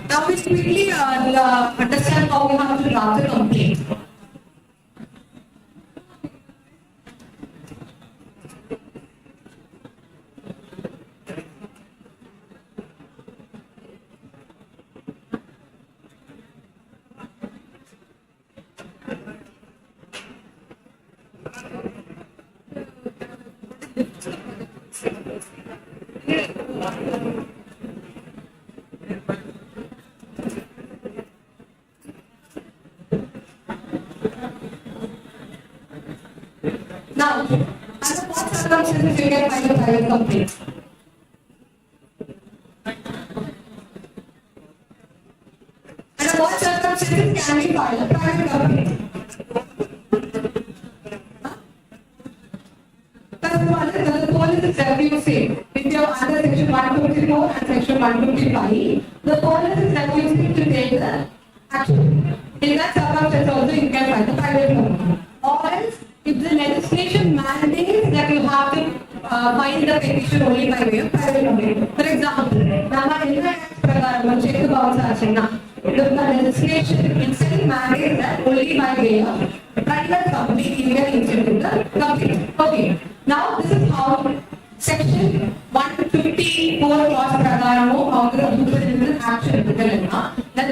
Now we quickly understand how we have to draft a complaint. Now, under what circumstances you can file a private complaint? Under what circumstances can we file a private complaint? The police is refusing. If you are under section 154 and section 155, the police is refusing to take the action. In that circumstance also you can file a private complaint. Or else, if the legislation mandates that you have to file the petition only by way of private complaint. For example, the legislation itself mandates that only by way of private complaint you can institute the complaint. Okay. Now this is how section 154 clause prakaram of the Superintendent Action that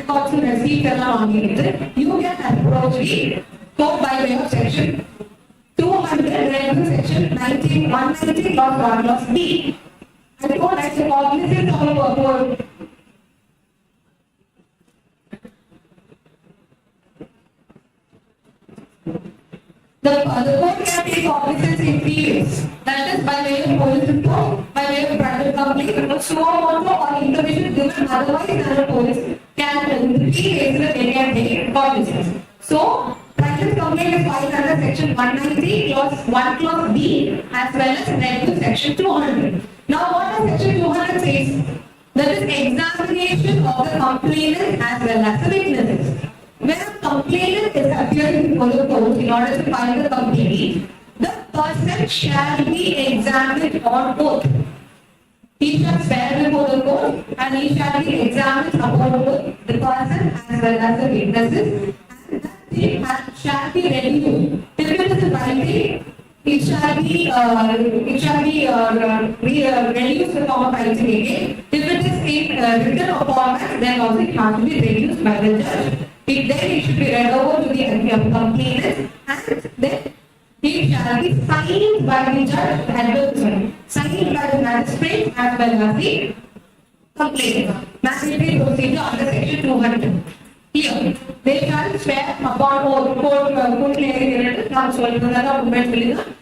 all records and receipts you can approach the court by way of section 200 section 190 clause 1 clause B. And the court actually cognizant of a the court can take cognizance in 3 ways. That is by way of police report, by way of private complaint, or small or information given otherwise than the police can in 3 ways that they can take cognizance. So, private complaint is filed under section 190 clause 1 clause B as well as negative section 200. Now, what does section 200 says? That is examination of the complainant as well as the witnesses. When a complainant is appearing before the court in order to file the complaint, the person shall be examined on oath. He shall swear before the court and he shall be examined upon both the person as well as the witnesses, and that thing shall be reviewed. If it is in writing, it shall be reduced the form of writing again. If it is in written format, then also it has to be reduced by the judge. Then it should be read over to the complainant and then it shall be signed by the judge, signed by the magistrate as well as the complainant. Magistrate procedure under section 200. Here, they shall swear upon court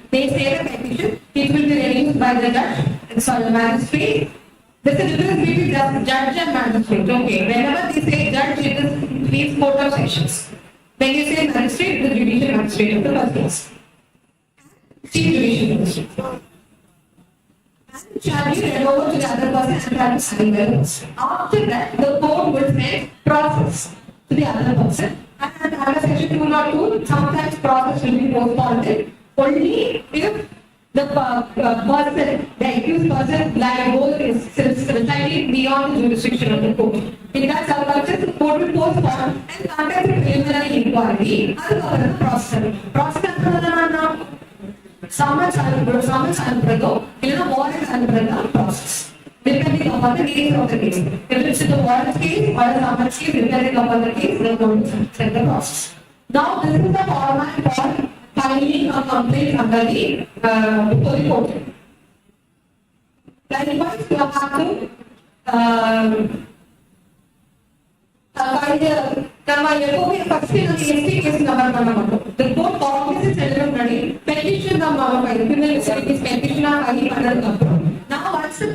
they say the petition, it will be reduced by the judge, sorry, the magistrate. There is a difference between judge and magistrate. Okay, whenever they say judge, it is these court of sections. When you say magistrate, the judicial magistrate of the first case. Chief judicial magistrate. And shall be read over to the other person and shall be signed. After that, the court will send process to the other person. And under section 202, sometimes process will be postponed only if the person, the accused person, liable is slightly beyond the jurisdiction of the court. In that circumstance, the court will postpone and conduct a preliminary inquiry and cover the process. Process summons and process. Depending upon the nature of the case. If it's in the warrant case or the summons case, depending upon the case, they are going to set the process. Now, this is the format for filing a complaint under the court. Likewise, you have to the court office is petition petition now once the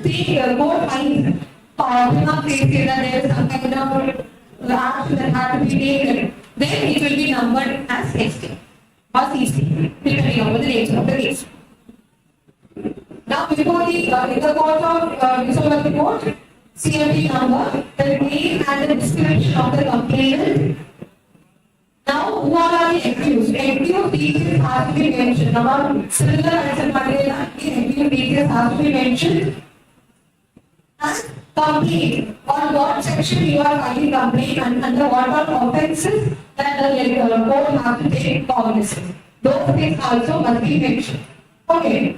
court finds that there is some kind of action that had to be taken, then it will be numbered as ST or CC, depending on the nature of the case. Now, before in the court of resolve the court, CMP number, the name and the description of the complainant. Now, who are the accused? Accused details have to be mentioned. Now, similar as a Mandela, accused details have to be mentioned. And complaint, on what section you are filing complaint and under what are offences that the court has to take cognizance. Those things also must be mentioned. Okay.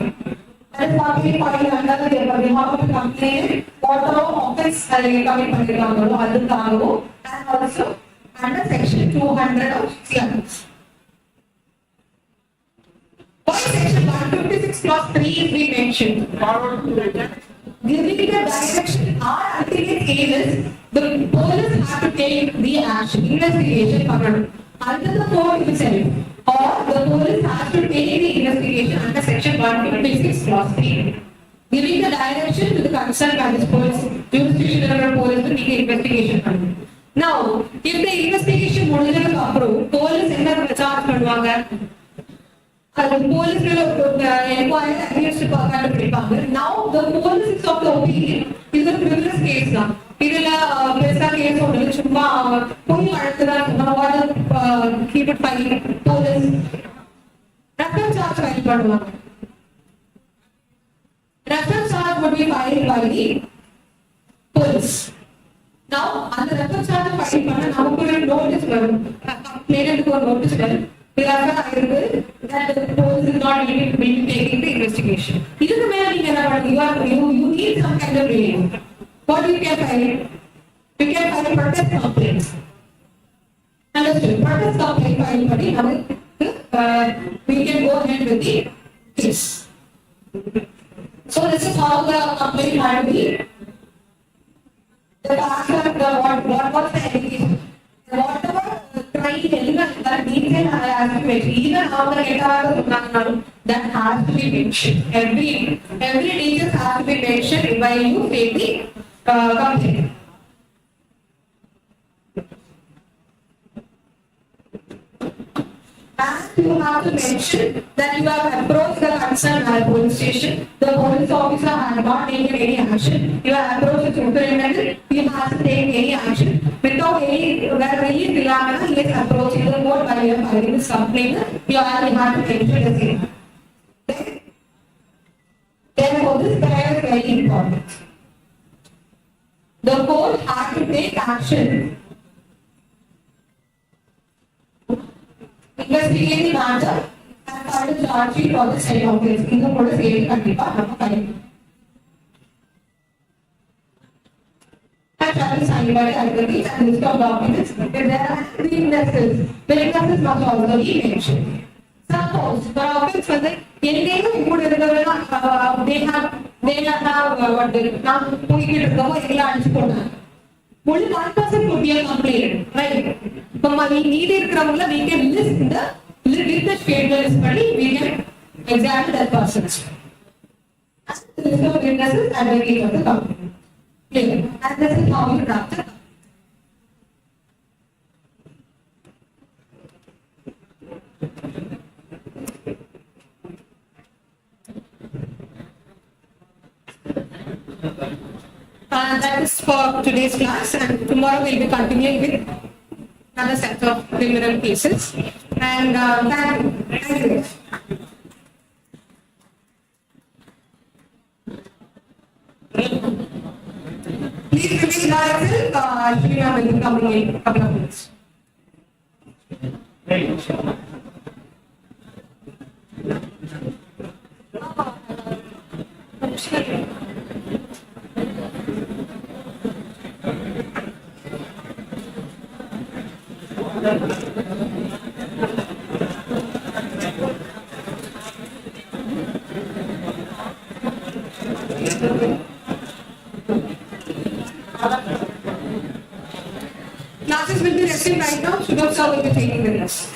And complaint filing under the behalf of the complainant, what are offences and also under section 200 of CRS. Why section 156 clause 3 is being mentioned? Giving the direction, our ultimate aim is the police have to take the action, investigation under the court itself, or the police has to take the investigation under section 156 clause 3. Giving the direction to the concerned magistrate, jurisdiction under police to take the investigation. Now, if the investigation is approved, police is charge பண்ணுவாங்க. The police will inquire against the parliament. Now, the police is of the opinion is a frivolous case now. It is a case of keep it filing police. Reference charge filed. Reference charge would be filed by the police. Now, on the reference charge filed, now we will notice complainant will notice that the police is not even taking the investigation. It is a matter you need some kind of relief. What you can file? You can file protest complaints. Understood? Protest complaint filed, we can go ahead with the case. So this is how the complaint had to be. The what was the allegation? Whatever crime element that detail has to be even how the data that has to be mentioned. Every detail has to be mentioned while you take the complaint. And you have to mention that you have approached the concerned police station. The police officer has not taken any action. You have approached the superintendent. You have to take any action without any relief. He is approaching the court by filing this complaint. You have to mention the same. Therefore, this is very important. The court has to take action. Investigate the matter and file a charge sheet for the state office in the police area and department. And shall be signed by the authorities and list of documents. If there are weaknesses, the weaknesses must also be mentioned. Suppose the office for the they have what they now only 1% could be a complaint, right? So we need it from the we can list with the statements, we can examine that person. The list of witnesses and the date of the complaint. And this is how you draft it. That is for today's class, and tomorrow we'll be continuing with another set of criminal cases. And thank you. Please remain live. Actually, I will be coming in a couple of minutes. Classes will be resting right now. Students are will be taking the rest.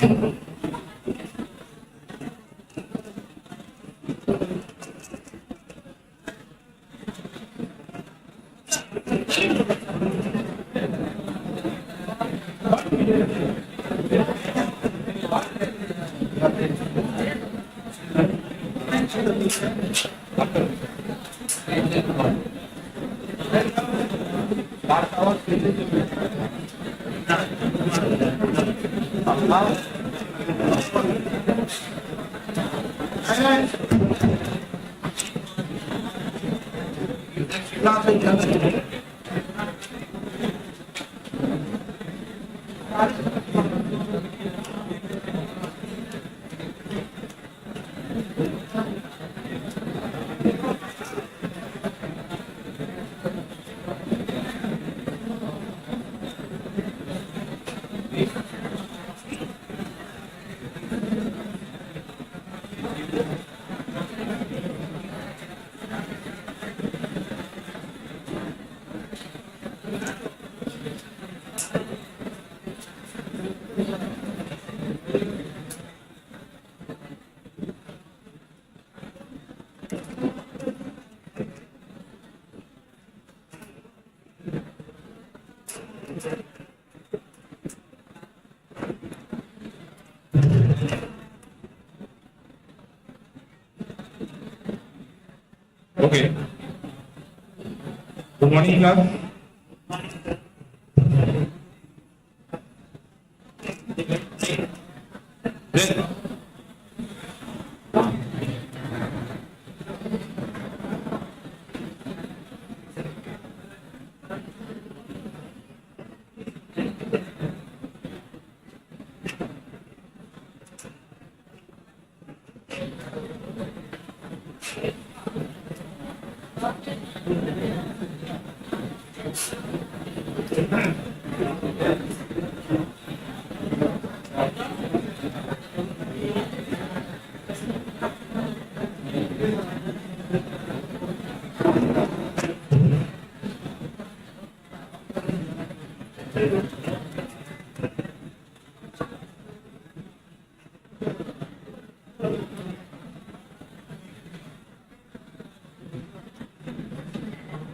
Okay. Good morning, class. Then,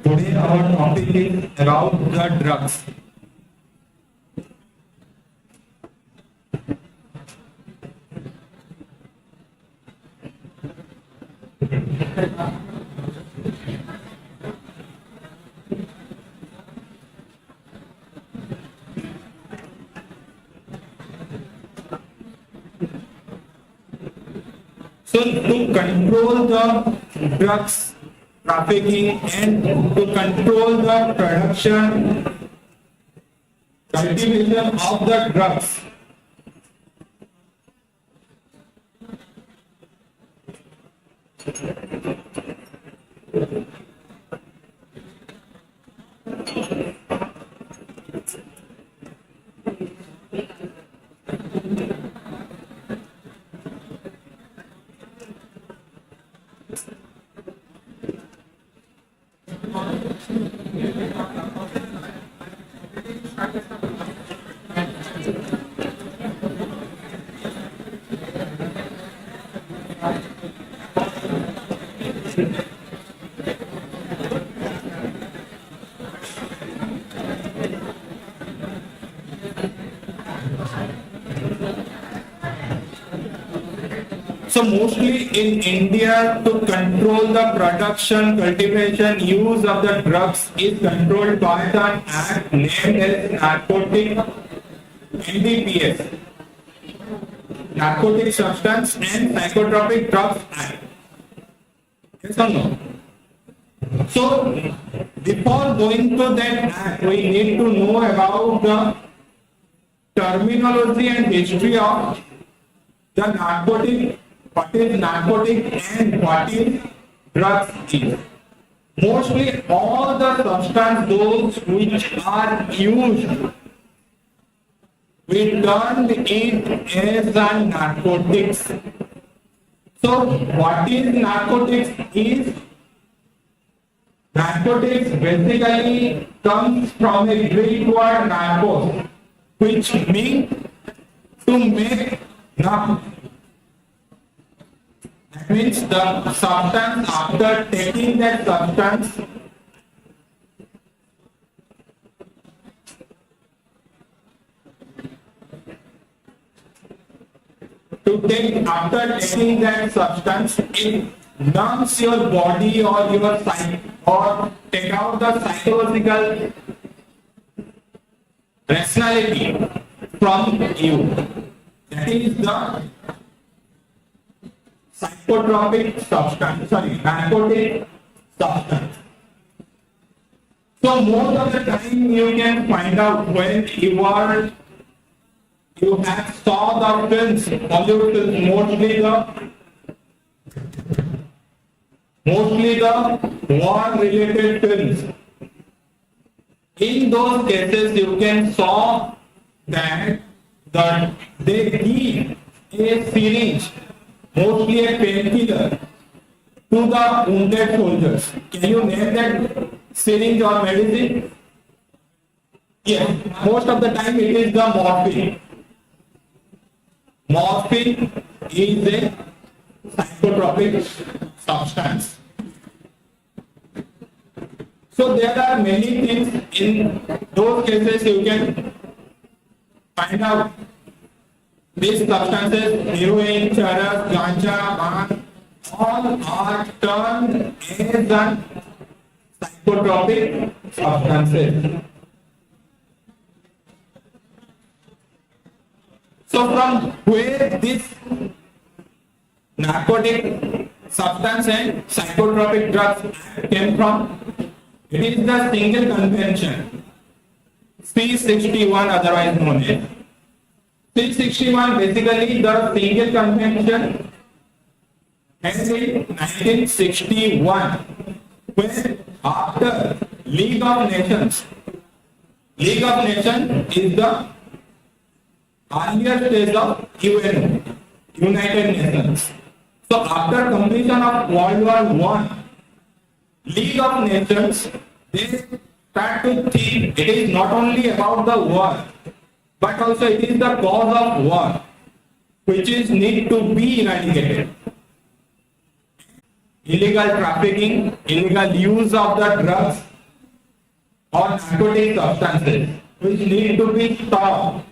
today our topic is about the drugs. So to control the drugs trafficking and to control the production, cultivation of the drugs, so mostly in India, to control the production, cultivation, use of the drugs is controlled by an act named as Narcotic NDPS, Narcotic Substance and Psychotropic Drugs Act. Yes or no? So before going to that act, we need to know about the terminology and history of the narcotic, what is narcotic and what is drugs is. Mostly all the substances those which we turned it as a narcotics. So what is narcotics is, narcotics basically comes from a Greek word narcos, which means to make numb. That means the substance, after taking that substance, after taking that substance, it numbs your body or your psyche, or take out the psychological rationality from you. That is the psychotropic substance, narcotic substance. So most of the time you can find out when you have saw the films, Hollywood films, mostly the war-related films. In those cases, you can saw that they give a syringe, mostly a painkiller, to the wounded soldiers. Can you name that syringe or medicine? Yes, most of the time it is the morphine. Morphine is a psychotropic substance. So there are many things in those cases you can find out. These substances, heroin, charas, ganja, bhang, all are termed as psychotropic substances. So from where this narcotic substance and psychotropic drugs came from? It is the single convention, C61, otherwise known as. C61, basically the single convention held in 1961, when after League of Nations is the earlier stage of UN, United Nations. So after completion of World War I, League of Nations, they start to think it is not only about the war, but also it is the cause of war, which is need to be eradicated. Illegal trafficking, illegal use of the drugs or narcotic substances, which need to be stopped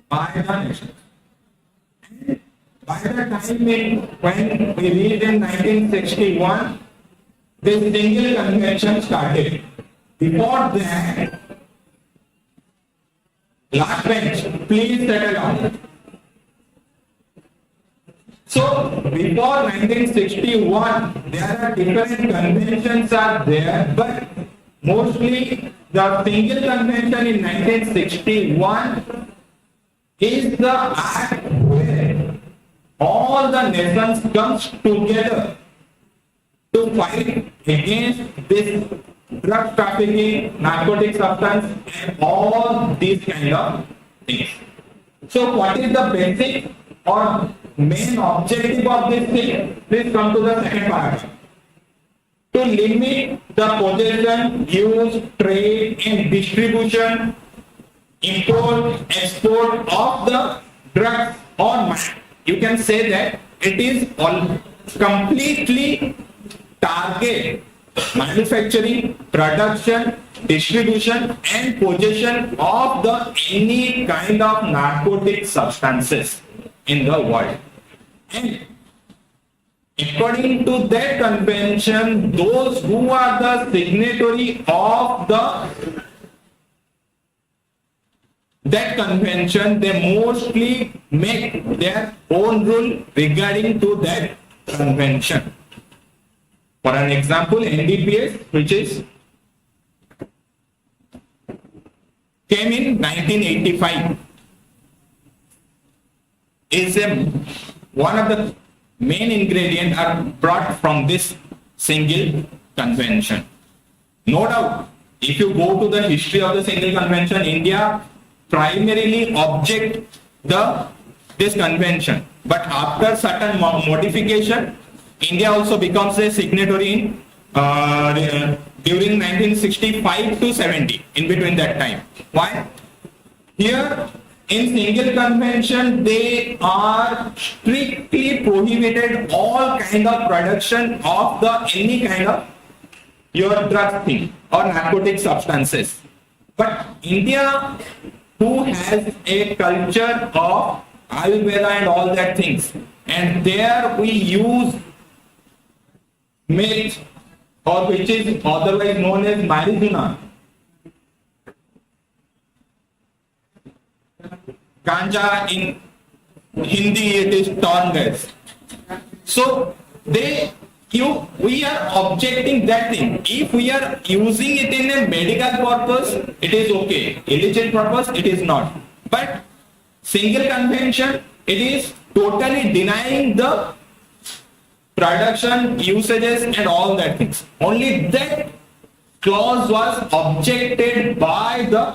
by the nations. By the time when we reached in 1961, this single convention started. Before that, last bench, please settle down. So before 1961, there are different conventions are there, but mostly the single convention in 1961 is the act where all the nations comes together to fight against this drug trafficking, narcotic substance, and all these kind of things. So what is the basic or main objective of this thing? Please come to the second paragraph. To limit the possession, use, trade, and distribution, import, export of the drugs or you can say that it is all completely target manufacturing, production, distribution, and possession of the any kind of narcotic substances in the world. And according to that convention, those who are the signatory of that convention, they mostly make their own rule regarding to that convention. For an example, NDPS, which is came in 1985, is one of the main ingredients are brought from this single convention. No doubt, if you go to the history of the single convention, India primarily object this convention. But after certain modification, India also becomes a signatory in during 1965 to 70, in between that time. Why? Here in single convention, they are strictly prohibited all kind of production of any kind of your drug thing or narcotic substances. But India, who has a culture of Ayurveda and all that things, and there we use milk, or which is otherwise known as marijuana. Ganja in Hindi it is termed as. So we are objecting that thing. If we are using it in a medical purpose, it is okay. Illicit purpose, it is not. But single convention, it is totally denying the production, usages and all that things. Only that clause was objected by the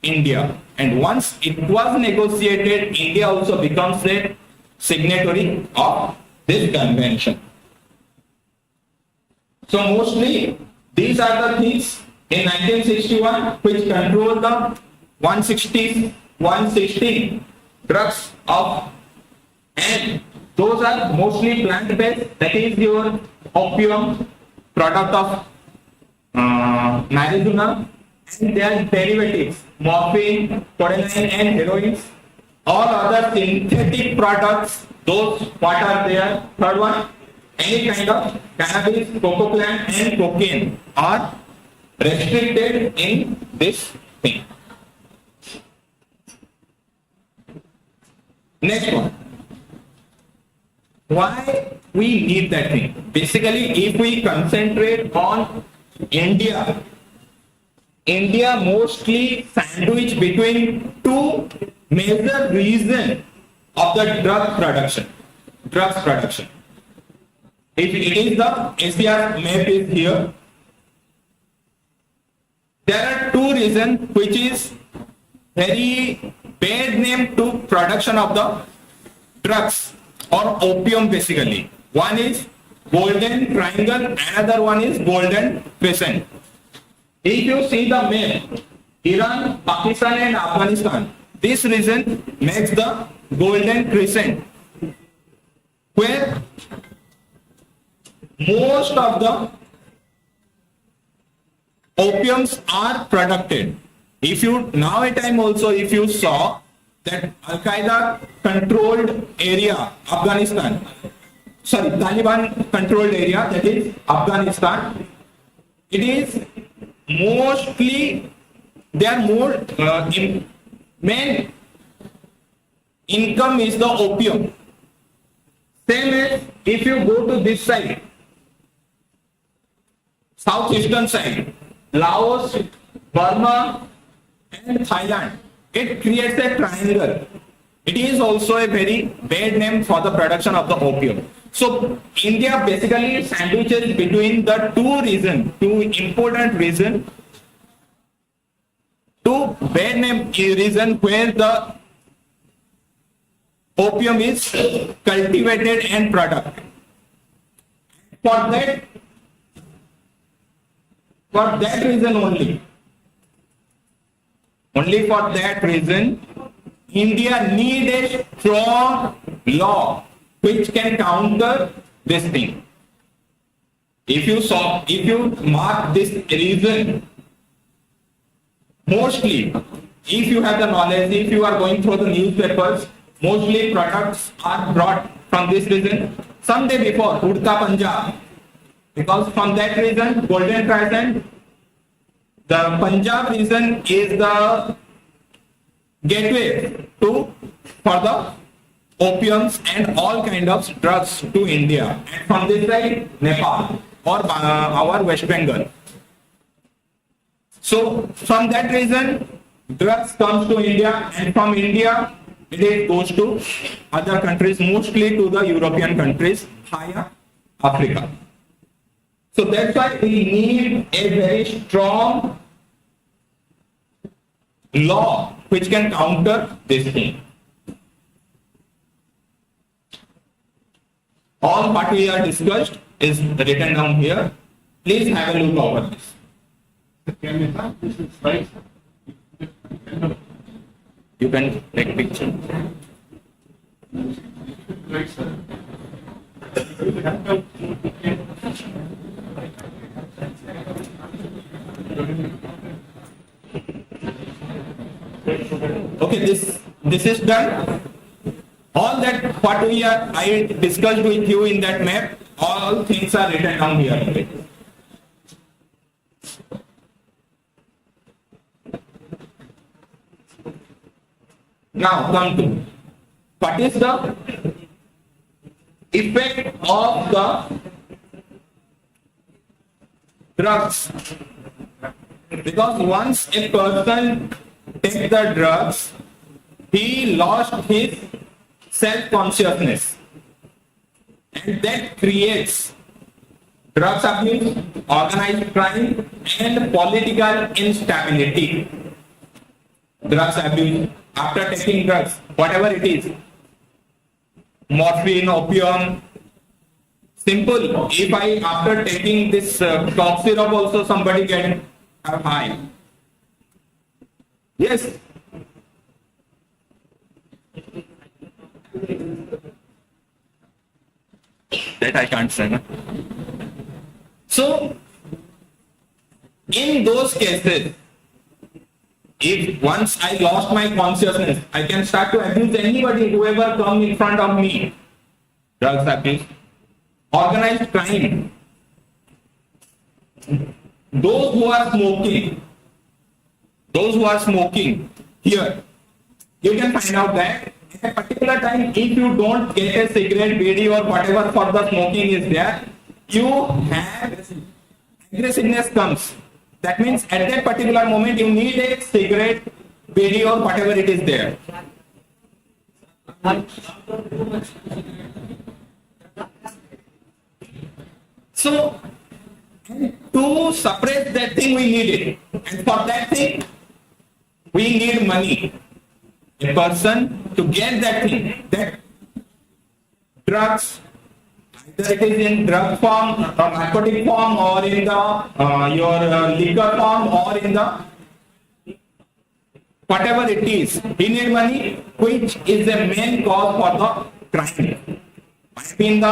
India. And once it was negotiated, India also becomes a signatory of this convention. So mostly these are the things in 1961 which control the 160 drugs of, and those are mostly plant-based, that is your opium, product of marijuana, and their derivatives, morphine, codeine and heroin. All other synthetic products, those what are there. Third one, any kind of cannabis, cocoa plant and cocaine are restricted in this thing. Next one. Why we need that thing? Basically, if we concentrate on India mostly sandwiched between two major reasons of the drugs production. If it is the ACR map is here, there are two reasons which is very bad name to production of the drugs or opium basically. One is golden triangle, another one is golden crescent. If you see the map, Iran, Pakistan and Afghanistan, this region makes the golden crescent, where most of the opiums are produced. If you now a time also, if you saw that Al-Qaeda controlled area, Taliban controlled area, that is Afghanistan, it is mostly their main income is the opium. Same as if you go to this side, southeastern side, Laos, Burma and Thailand, it creates a triangle. It is also a very bad name for the production of the opium. So India basically sandwiches between the two important reasons, two bad name reason where the opium is cultivated and produced. For that reason only for that reason, India needs a strong law which can counter this thing. If you mark this reason, mostly, if you have the knowledge, if you are going through the newspapers, mostly products are brought from this region. Someday before, Udta Punjab, because from that region, golden crescent, the Punjab region is the gateway for the opiums and all kind of drugs to India. And from this side, Nepal or our West Bengal. So from that reason, drugs comes to India, and from India, it goes to other countries, mostly to the European countries, higher Africa. So that's why we need a very strong law which can counter this thing. All what we are discussed is written down here. Please have a look over this. Can we have this slide? You can take picture. Right, sir. Okay, this is done. All that what I discussed with you in that map, all things are written down here. Okay? Now come to what is the effect of the drugs? Because once a person takes the drugs, he lost his self-consciousness, and that creates drugs abuse, organized crime, and political instability. Drugs abuse, after taking drugs, whatever it is, morphine, opium, simple. If I after taking this cough syrup also somebody get high. Yes. That I can't say. No? So, in those cases, if once I lost my consciousness, I can start to abuse anybody, whoever come in front of me. Drugs abuse, organized crime, those who are smoking here, you can find out that at a particular time, if you don't get a cigarette, bidi or whatever for the smoking is there, you have aggressiveness comes. That means at that particular moment you need a cigarette, bidi or whatever it is there. So to suppress that thing we need it, and for that thing we need money. A person to get that thing, that drugs, either it is in drug form, or narcotic form, or in the your liquor form, or in the whatever it is, we need money, which is the main cause for the crime. Might be in a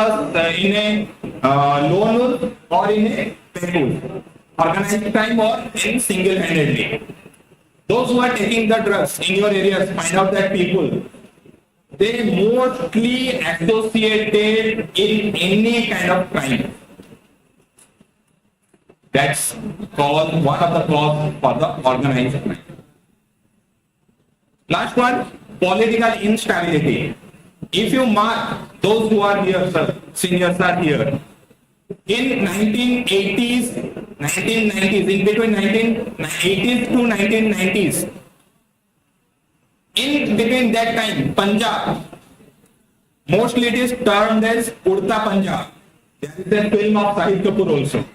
lone or in a paypool, organized crime, or in single-handedly. Those who are taking the drugs in your areas, find out that people, they mostly associated in any kind of crime. That's called one of the cause for the organized crime. Last one, political instability. If you mark those who are here, sir, seniors are here. In 1980s, 1990s, in between 1980s to 1990s, in between that time, Punjab, mostly it is termed as Urta Punjab. There is a film of Shahid Kapoor also.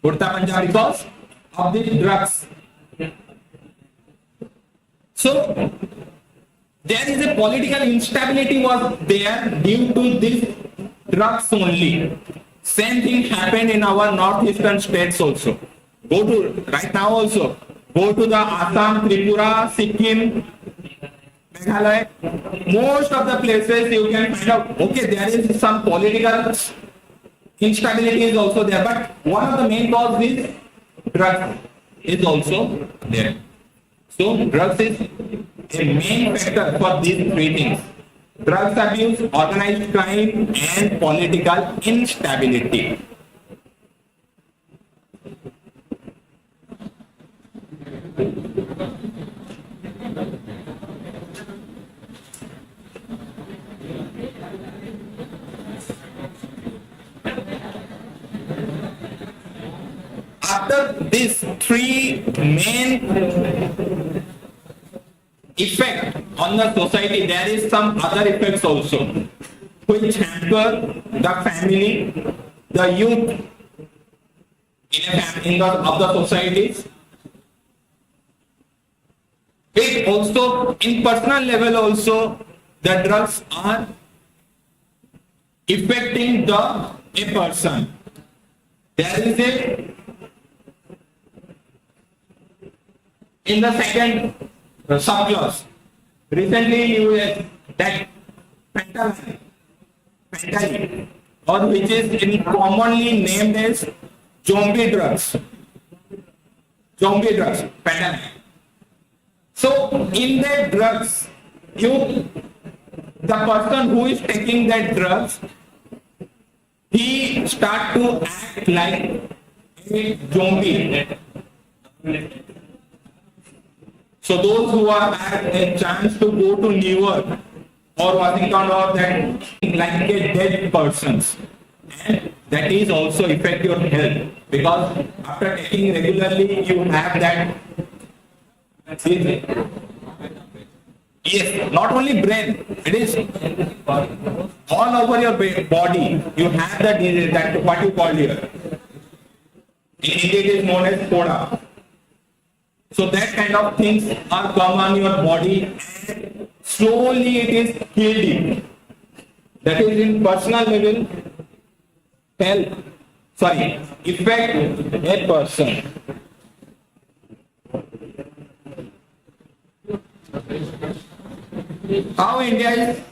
Urta Punjab because of these drugs. So, there is a political instability was there due to these drugs only. Same thing happened in our northeastern states also. Go to, right now also, go to the Assam, Tripura, Sikkim, Meghalaya. Most of the places you can find out, okay, there is some political instability is also there, but one of the main cause is drugs is also there. So drugs is a main factor for these three things: drugs abuse, organized crime, and political instability. After these three main effect on the society, there is some other effects also which hamper the family, the youth of the societies. It also, in personal level also, the drugs are affecting a person. There is a, in the second subclass, recently you that fentanyl, or which is in commonly named as zombie drugs, fentanyl. So in that drugs, the person who is taking that drugs, he start to act like a zombie. So those who are had a chance to go to New York or Washington or that like a dead persons, and that is also affect your health, because after taking regularly you have that. Yes, not only brain, it is all over your body. You have that disease, that what you call here. In India, it is known as poda. So that kind of things are come on your body, and slowly it is killed you. That is in personal level, affect a person. How India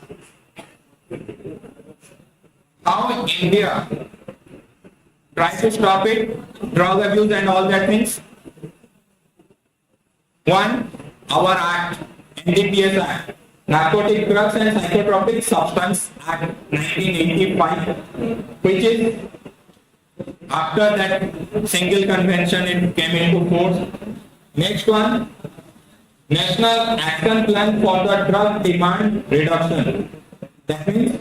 tries to stop it, drug abuse and all that things. One, our act, NDPS Act, Narcotic Drugs and Psychotropic Substance Act 1985, which is after that single convention it came into force. Next one, National Action Plan for the Drug Demand Reduction. That means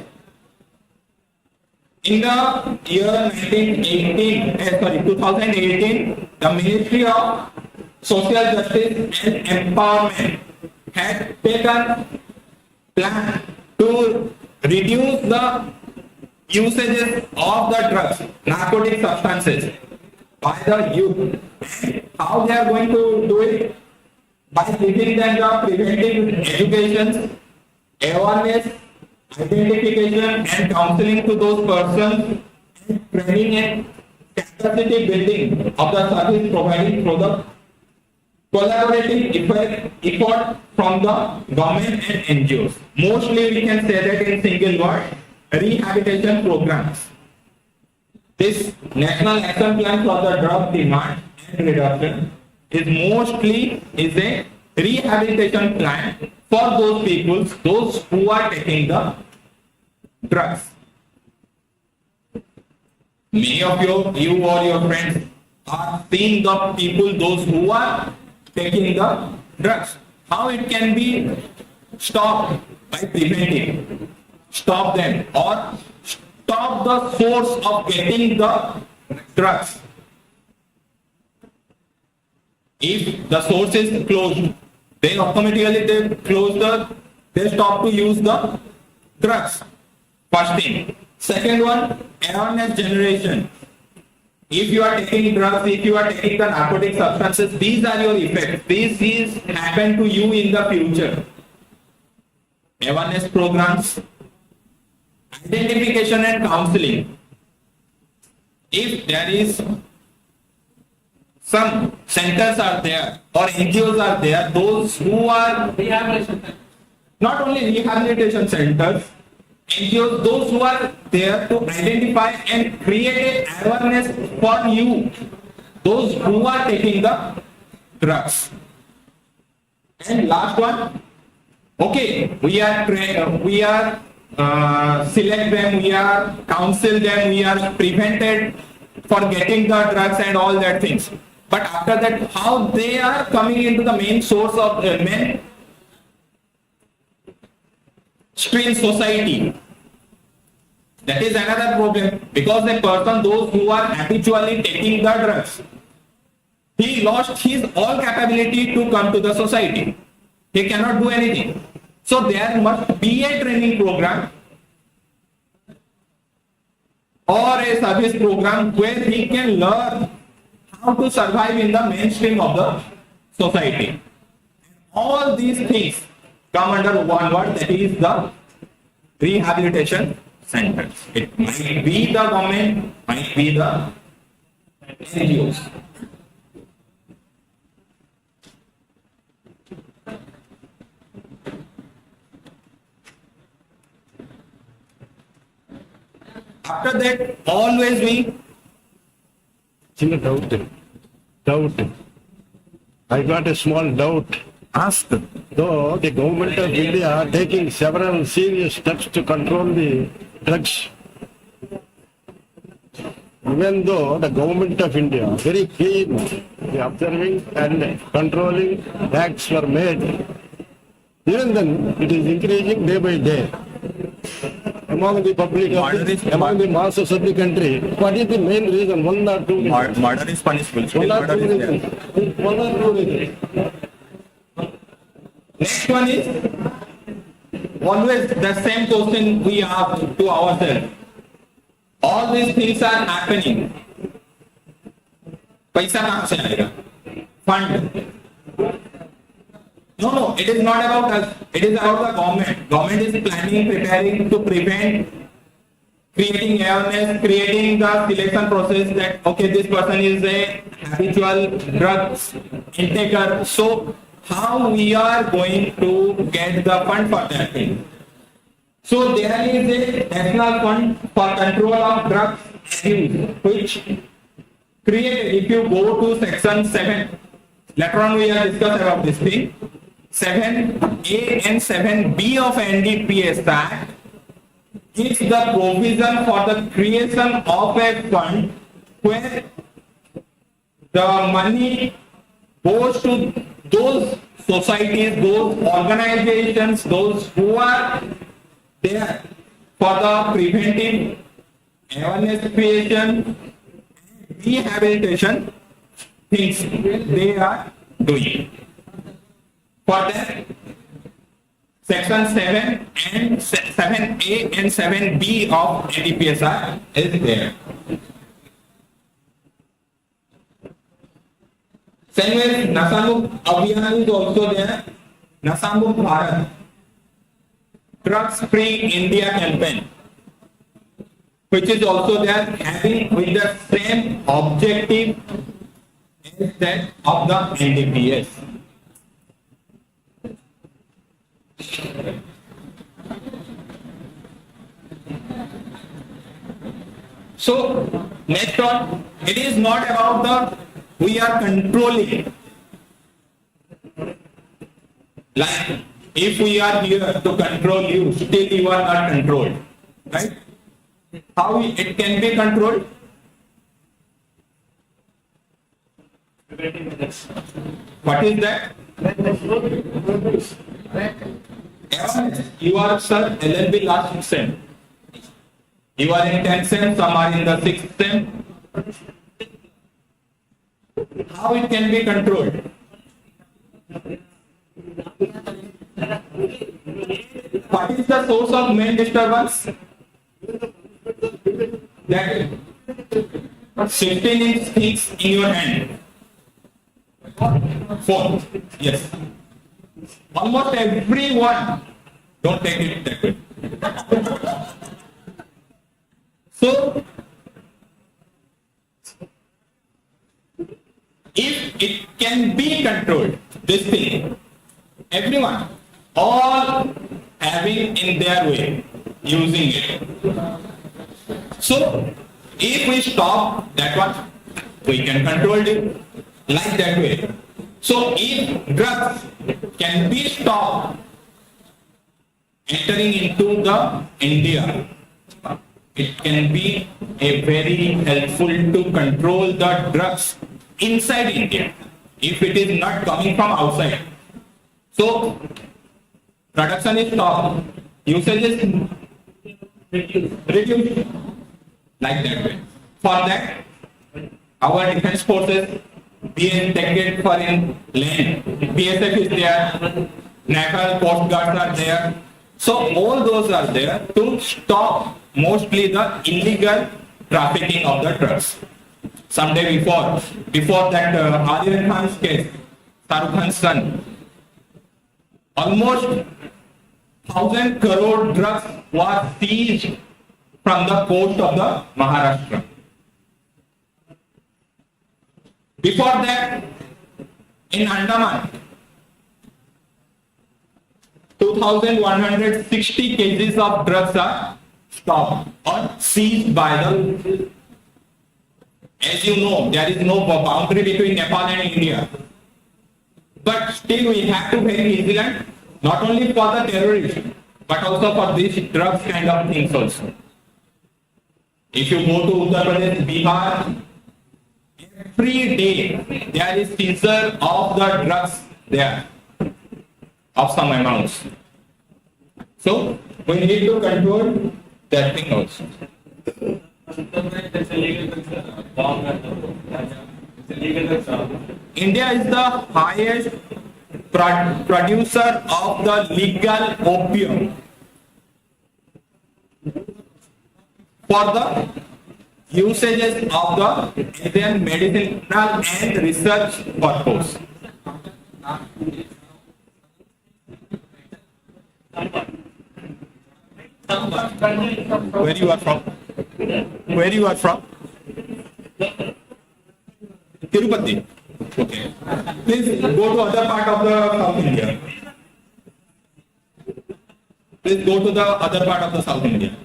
in the year 2018, the Ministry of Social Justice and Empowerment had taken plan to reduce the usages of the drugs, narcotic substances by the youth. How they are going to do it? By giving them the preventive education, awareness, identification and counseling to those persons, and training and capacity building of the service providing through the collaborative effort from the government and NGOs. Mostly we can say that in single word, rehabilitation programs. This National Action Plan for the Drug Demand and Reduction is mostly a rehabilitation plan for those people, those who are taking the drugs. Many of you or your friends are seeing the people, those who are taking the drugs. How it can be stopped? By preventing. Stop them or stop the source of getting the drugs. If the source is closed, then automatically they stop to use the drugs. First thing. Second one, awareness generation. If you are taking drugs, if you are taking the narcotic substances, these are your effects. This is happen to you in the future. Awareness programs, identification and counseling. If there is some centers are there or NGOs are there, those who are not only rehabilitation centers, NGOs, those who are there to identify and create awareness for you, those who are taking the drugs. And last one, okay, we are select them, we are counsel them, we are prevented for getting the drugs and all that things. But after that, how they are coming into the main source of mainstream society? That is another problem, because a person, those who are habitually taking the drugs, he lost his all capability to come to the society. He cannot do anything. So there must be a training program or a service program where he can learn how to survive in the mainstream of the society. All these things come under one word, that is the rehabilitation centers. It might be the government, might be the NGOs. After that, always we చిన్న doubt. I got a small doubt. ask. Though the government of India are taking several serious steps to control the drugs, even though the government of India very keen the observing and controlling acts were made, even then it is increasing day by day. Among the public, among the masses of the country, what is the main reason? One or two reasons? Murder is punishable. Still One or murder two is there. reasons. One or two reasons. Next one is always the same question we ask to ourselves. All these things are happening. पैसा कहाँ से आएगा? Fund. No, it is not about us. It is about the government. Government is planning, preparing to prevent, creating awareness, creating the selection process that, okay, this person is a habitual drugs intaker. So, how we are going to get the fund for that thing? So, there is a national fund for control of drugs use, which created, if you go to section 7, later on we will discuss about this thing. 7A and 7B of NDPS Act is the provision for the creation of a fund where the money goes to those societies, those organizations, those who are there for the preventive awareness creation, rehabilitation things they are doing. For that, section 7 and 7A and 7B of NDPSR is there. Same way, Nasamuk Abhiyan is also there. Nasamuk Bharat, Drugs Free India campaign, which is also there, having with the same objective as that of the NDPS. So, next on, it is not about the, we are controlling. Like, if we are here to control you, still you are not controlled. Right? How it can be controlled? What is that? You are, sir, Ll.B. last sem. You are in 10th sem, some are in the 6th sem. How it can be controlled? What is the source of main disturbance? That 16-inch sticks in your hand. Phone. Yes. Almost everyone. Don't take it that way. So, if it can be controlled, this thing, everyone, all having in their way, using it. So, if we stop that one, we can control it like that way. So, if drugs can be stopped entering into the India, it can be a very helpful to control the drugs inside India if it is not coming from outside. So, production is stopped, usage is reduced like that way. For that, our defense forces being taken for in land, BSF is there, National Coast Guards are there. So all those are there to stop mostly the illegal trafficking of the drugs. Someday before that Aryan Khan's case, Shahrukh Khan's son, almost 1,000 crore drugs was seized from the coast of the Maharashtra. Before that, in Andaman, 2,160 kgs of drugs are stopped or seized by the. As you know, there is no boundary between Nepal and India. But still we have to be very vigilant, not only for the terrorists, but also for these drugs kind of things also. If you go to Uttar Pradesh, Bihar, every day there is seizure of the drugs there, of some amounts. So we need to control that thing also. India is the highest producer of the legal opium for the usages of the Indian medicinal and research purpose. Where you are from? Where you are from? Tirupati. Okay. Please go to other part of the South India. Please go to the other part of the South India.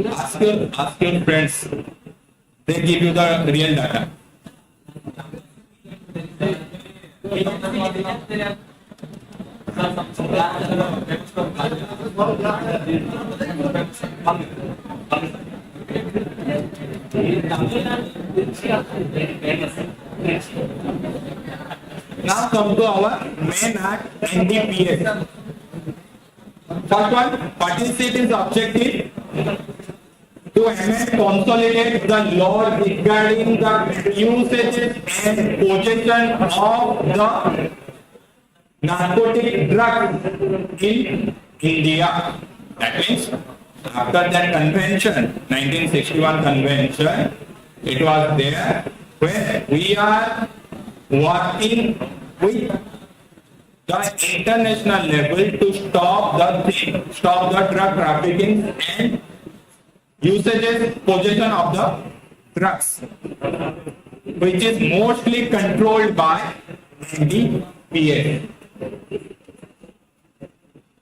Ask your friends. They give you the real data. Now come to our main act, NDPS. First one, participate is objective to amend, consolidate the law regarding the usages and possession of the narcotic drugs in India. That means after that convention, 1961 convention, it was there where we are working with the international level to stop the drug trafficking and usages, possession of the drugs, which is mostly controlled by NDPS.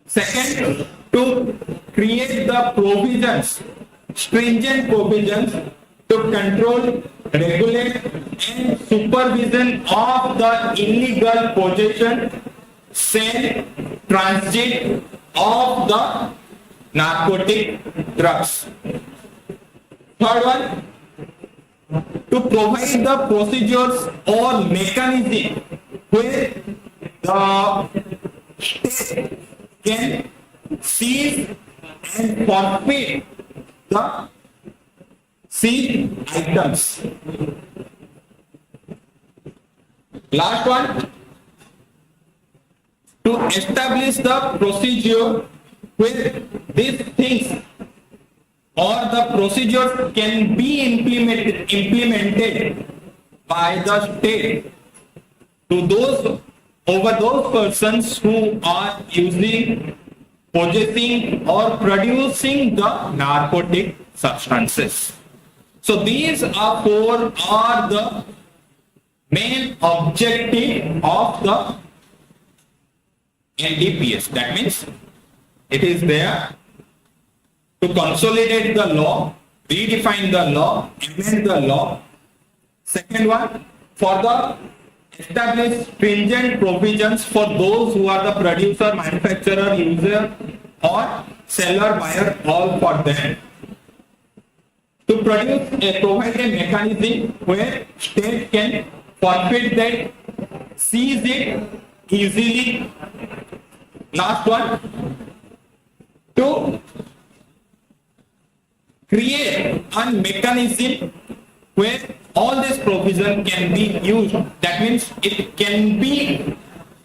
Second, to create the provisions, stringent provisions to control, regulate and supervision of the illegal possession, sale, transit of the narcotic drugs. Third one, to provide the procedures or mechanism where the state can seize and forfeit the seized items. Last one, to establish the procedure where these things or the procedures can be implemented by the state to those persons who are using, possessing or producing the narcotic substances. So these four are the main objective of the NDPS. That means it is there to consolidate the law, redefine the law, amend the law. Second one, for the establish stringent provisions for those who are the producer, manufacturer, user or seller, buyer, all for them. To provide a mechanism where state can forfeit that, seize it easily. Last one, to create a mechanism where all this provision can be used. That means it can be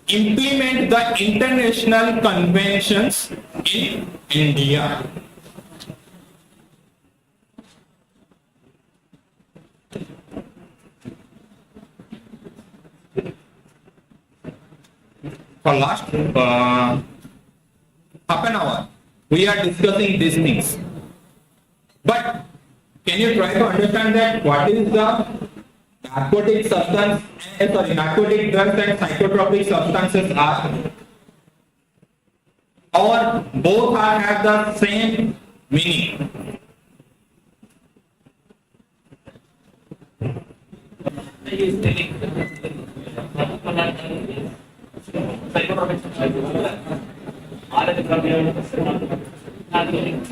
implement the international conventions in India. for last half an hour, we are discussing these things. But can you try to understand that what is the narcotic substance, narcotic drugs and psychotropic substances are? Or both have the same meaning?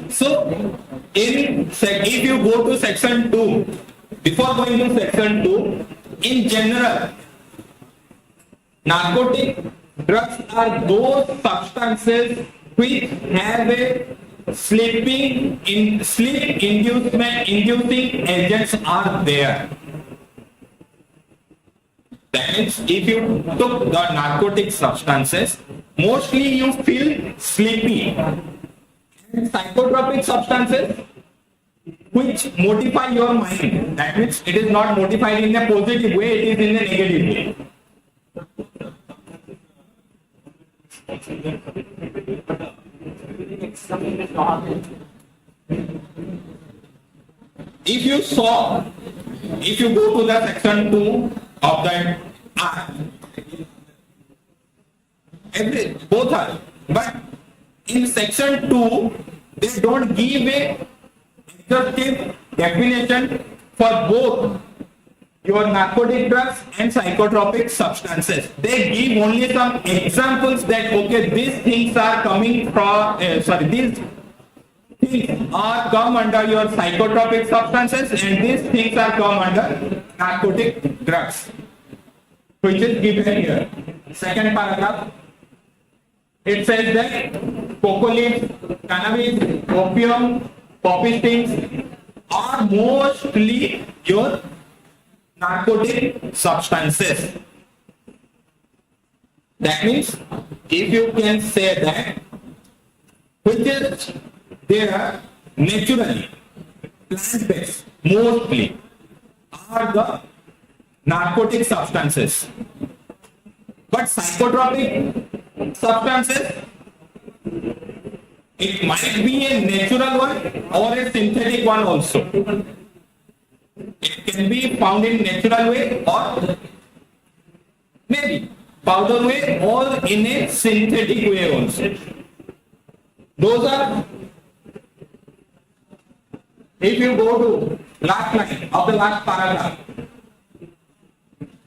So, if you go to section 2, before going to section 2, in general, narcotic drugs are those substances which have a sleep inducing agents are there. That means if you took the narcotic substances, mostly you feel sleepy. And psychotropic substances which modify your mind. That means it is not modified in a positive way, it is in a negative way. If you go to the section 2 of that act, both are, but in section 2, they don't give a exhaustive definition for both your narcotic drugs and psychotropic substances. They give only some examples that, okay, these things are coming from, these things are come under your psychotropic substances and these things are come under narcotic drugs, which is given here. Second paragraph, it says that cocoa leaves, cannabis, opium, poppy sticks are mostly your narcotic substances. That means if you can say that which is there naturally, plant-based mostly are the narcotic substances. But psychotropic substances, it might be a natural one or a synthetic one also. It can be found in natural way or maybe powder way or in a synthetic way also. Those are, if you go to last line of the last paragraph,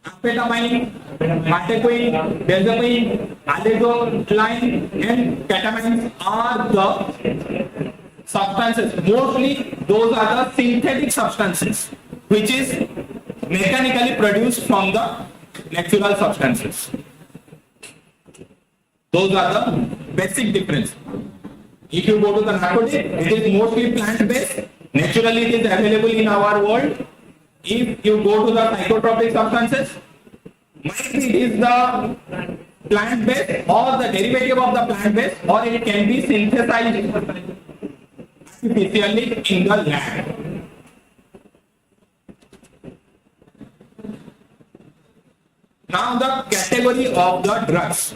amphetamine, martequine, benzamine, aldehyde, and ketamine are the substances. Mostly those are the synthetic substances which is mechanically produced from the natural substances. Those are the basic difference. If you go to the narcotic, it is mostly plant-based. Naturally, it is available in our world. If you go to the psychotropic substances, might be it is the plant-based or the derivative of the plant-based, or it can be synthesized artificially in the lab. Now the category of the drugs.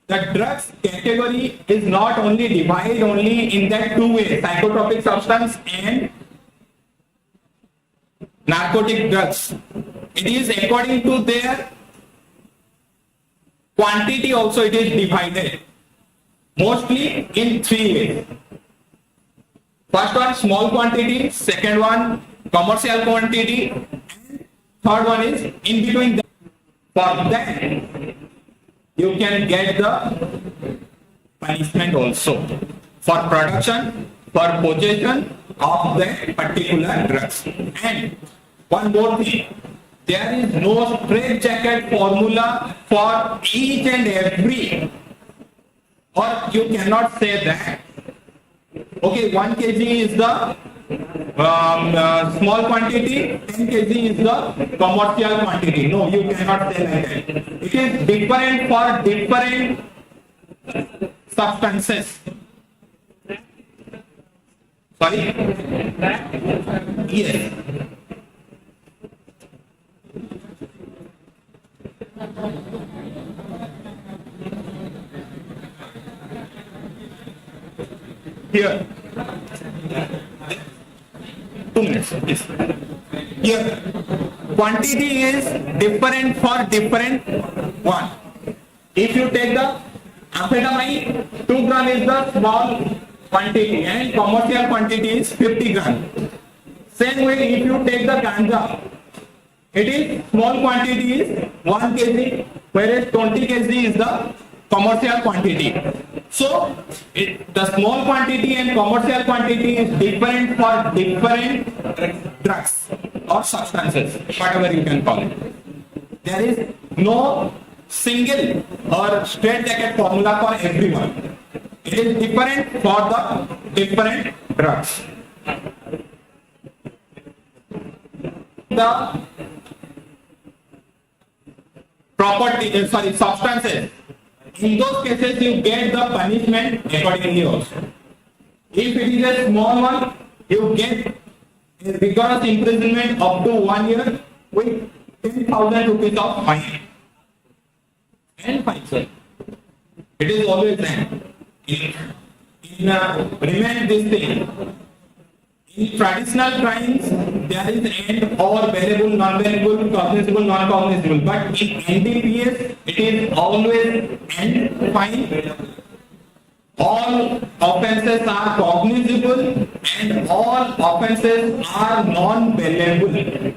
The drugs category is not only divided only in that two ways, psychotropic substance and narcotic drugs. It is according to their quantity also it is divided. Mostly in three ways. First one small quantity, second one commercial quantity, and third one is in between. For that you can get the punishment also for production, for possession of that particular drugs. And one more thing, there is no straitjacket formula for each and every, or you cannot say that okay 1 kg is the small quantity, 10 kg is the commercial quantity. No, you cannot say like that. It is different for different substances. Sorry? Yes. here. 2 minutes. Yes. Here, quantity is different for different one. If you take the amphetamine, 2 gram is the small quantity and commercial quantity is 50 gram. Same way, if you take the ganja, it is small quantity is 1 kg, whereas 20 kg is the commercial quantity. So, the small quantity and commercial quantity is different for different drugs or substances, whatever you can call it. There is no single or straight jacket formula for everyone. It is different for the different drugs. The substances. In those cases, you get the punishment accordingly also. If it is a small one, you get a rigorous imprisonment up to 1 year with 10,000 rupees of fine. And fine, sir. It is always there. Remain this thing. In traditional crimes, there is end or bearable, non-bearable, cognizable, non-cognizable. But in NDPS, it is always end, fine. All offences are cognizable and all offences are non-bearable.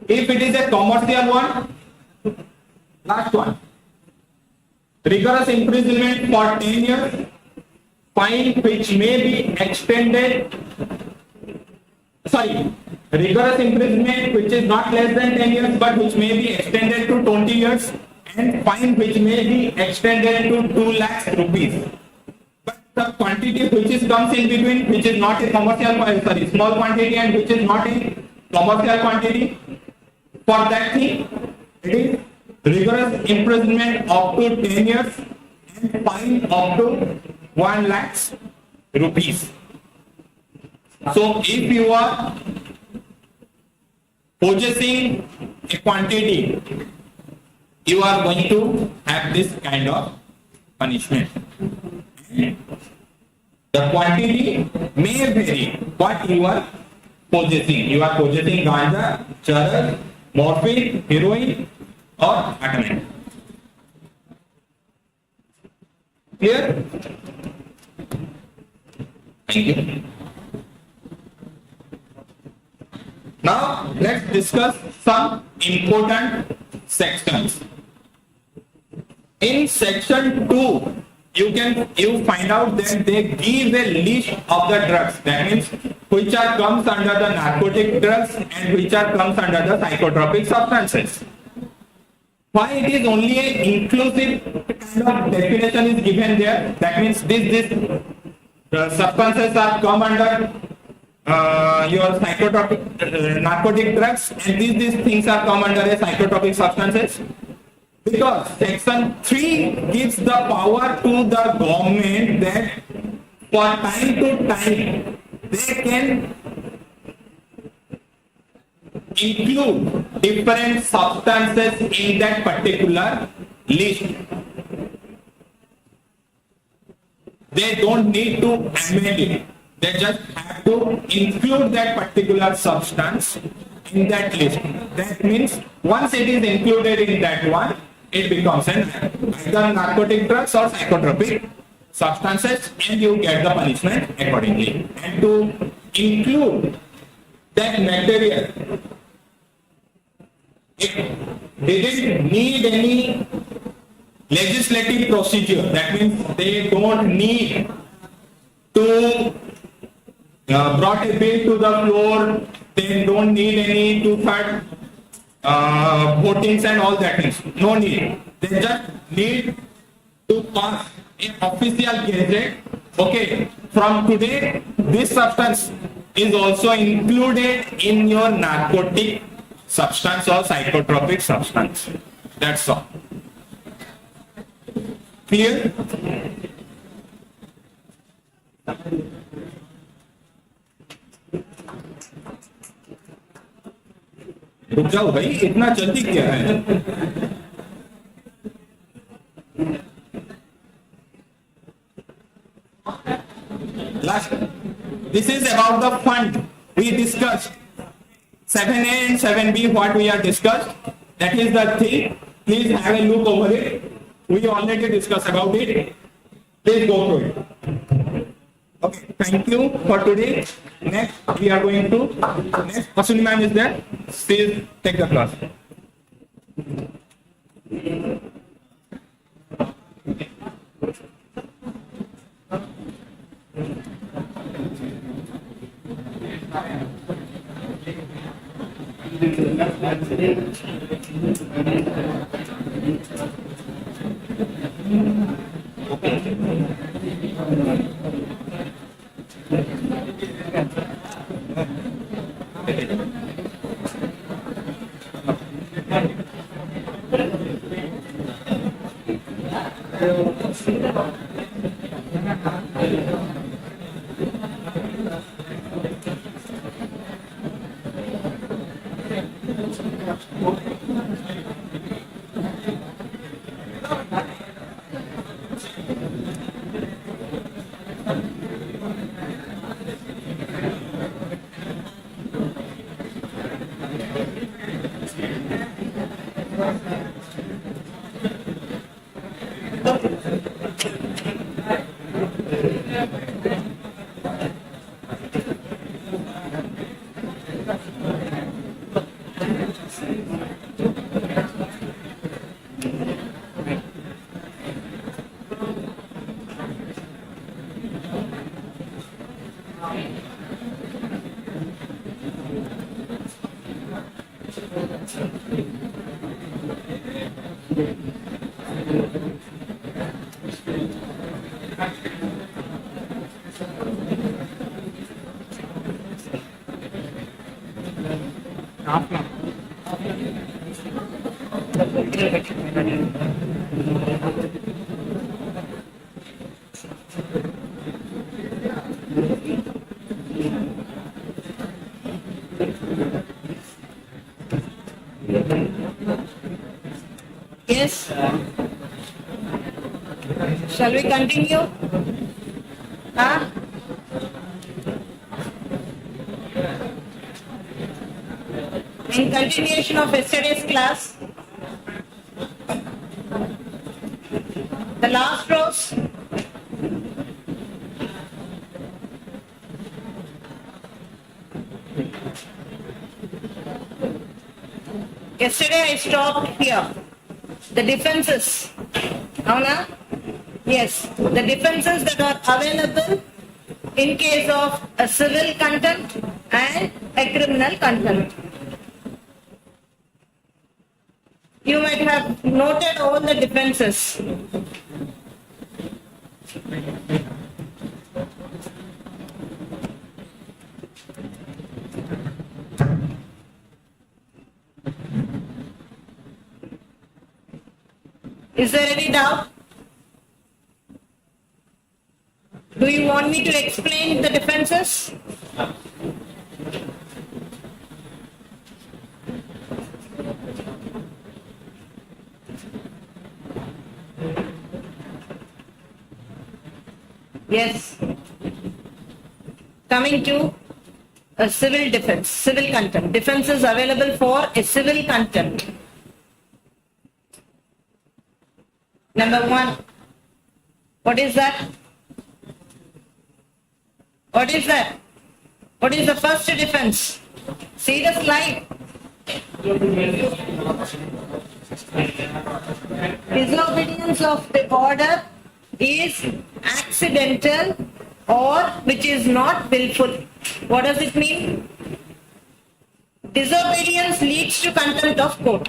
If it is a commercial one, last one, rigorous imprisonment for 10 years, fine which may be extended, rigorous imprisonment which is not less than 10 years but which may be extended to 20 years, and fine which may be extended to 2 lakhs rupees. But the quantity which comes in between, which is not a commercial, small quantity and which is not a commercial quantity, for that thing, it is rigorous imprisonment up to 10 years and fine up to 1 lakhs rupees. So if you are possessing a quantity, you are going to have this kind of punishment. The quantity may vary what you are possessing. You are possessing ganja, charas, morphine, heroin or atamine. Clear? Thank you. Now let's discuss some important sections. In section 2, you find out that they give a list of the drugs. That means which are comes under the narcotic drugs and which are comes under the psychotropic substances. Why it is only an inclusive kind of definition is given there? That means this substances are come under your psychotropic narcotic drugs, and these things are come under a psychotropic substances. Because section 3 gives the power to the government that for time to time they can include different substances in that particular list. They don't need to amend it. They just have to include that particular substance in that list. That means once it is included in that one, it becomes either narcotic drugs or psychotropic substances, and you get the punishment accordingly. And to include that material, it didn't need any legislative procedure. That means they don't need to brought a bill to the floor. They don't need any 2/3 votings and all that things. No need. They just need to pass an official gazette. Okay, from today, this substance is also included in your narcotic substance or psychotropic substance. That's all. Clear? रुक जाओ भाई, इतना जल्दी क्या है? is about the fund we discussed. 7A and 7B, what we are discussed. That is the thing. Please have a look over it. We already discussed about it. Please go through it. Okay, thank you for today. Next, we are going to, next, Asuni ma'am is there. Please take the class. Yes. Shall we continue? Huh? In continuation of yesterday's class, the last rows. Yesterday I stopped here. The defenses. Avana? Yes. The defenses that are available in case of a civil contempt and a criminal contempt. You might have noted all the defenses. Is there any doubt? Do you want me to explain the defenses? Yes. Coming to a civil defense, civil contempt. Defenses available for a civil contempt. Number one, what is that? What is that? What is the first defense? See the slide. Disobedience of the order is accidental or which is not willful. What does it mean? Disobedience leads to contempt of court.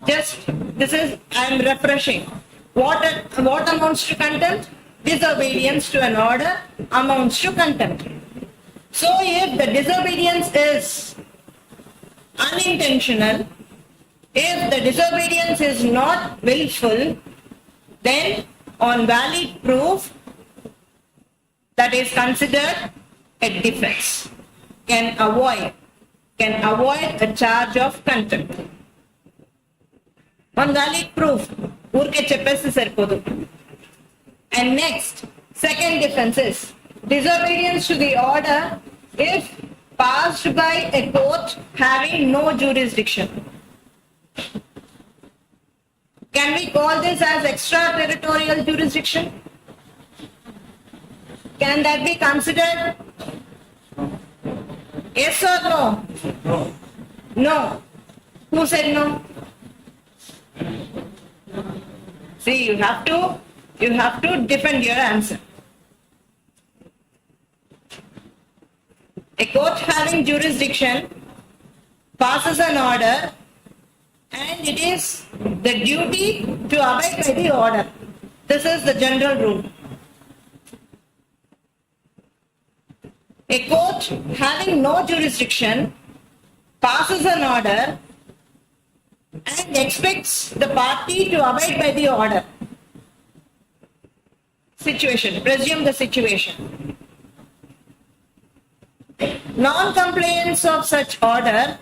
I am refreshing. What amounts to contempt? Disobedience to an order amounts to contempt. So if the disobedience is unintentional, if the disobedience is not willful, then on valid proof, that is considered a defense, can avoid a charge of contempt. On valid proof, ఊరికే చెప్పేస్తే సరిపోదు. And next, second defense is disobedience to the order if passed by a court having no jurisdiction. Can we call this as extraterritorial jurisdiction? Can that be considered? Yes or no? No. No. Who said no? See, you have to defend your answer. A court having jurisdiction passes an order and it is the duty to abide by the order. This is the general rule. A court having no jurisdiction passes an order and expects the party to abide by the order. Situation, presume the situation. Non-compliance of such order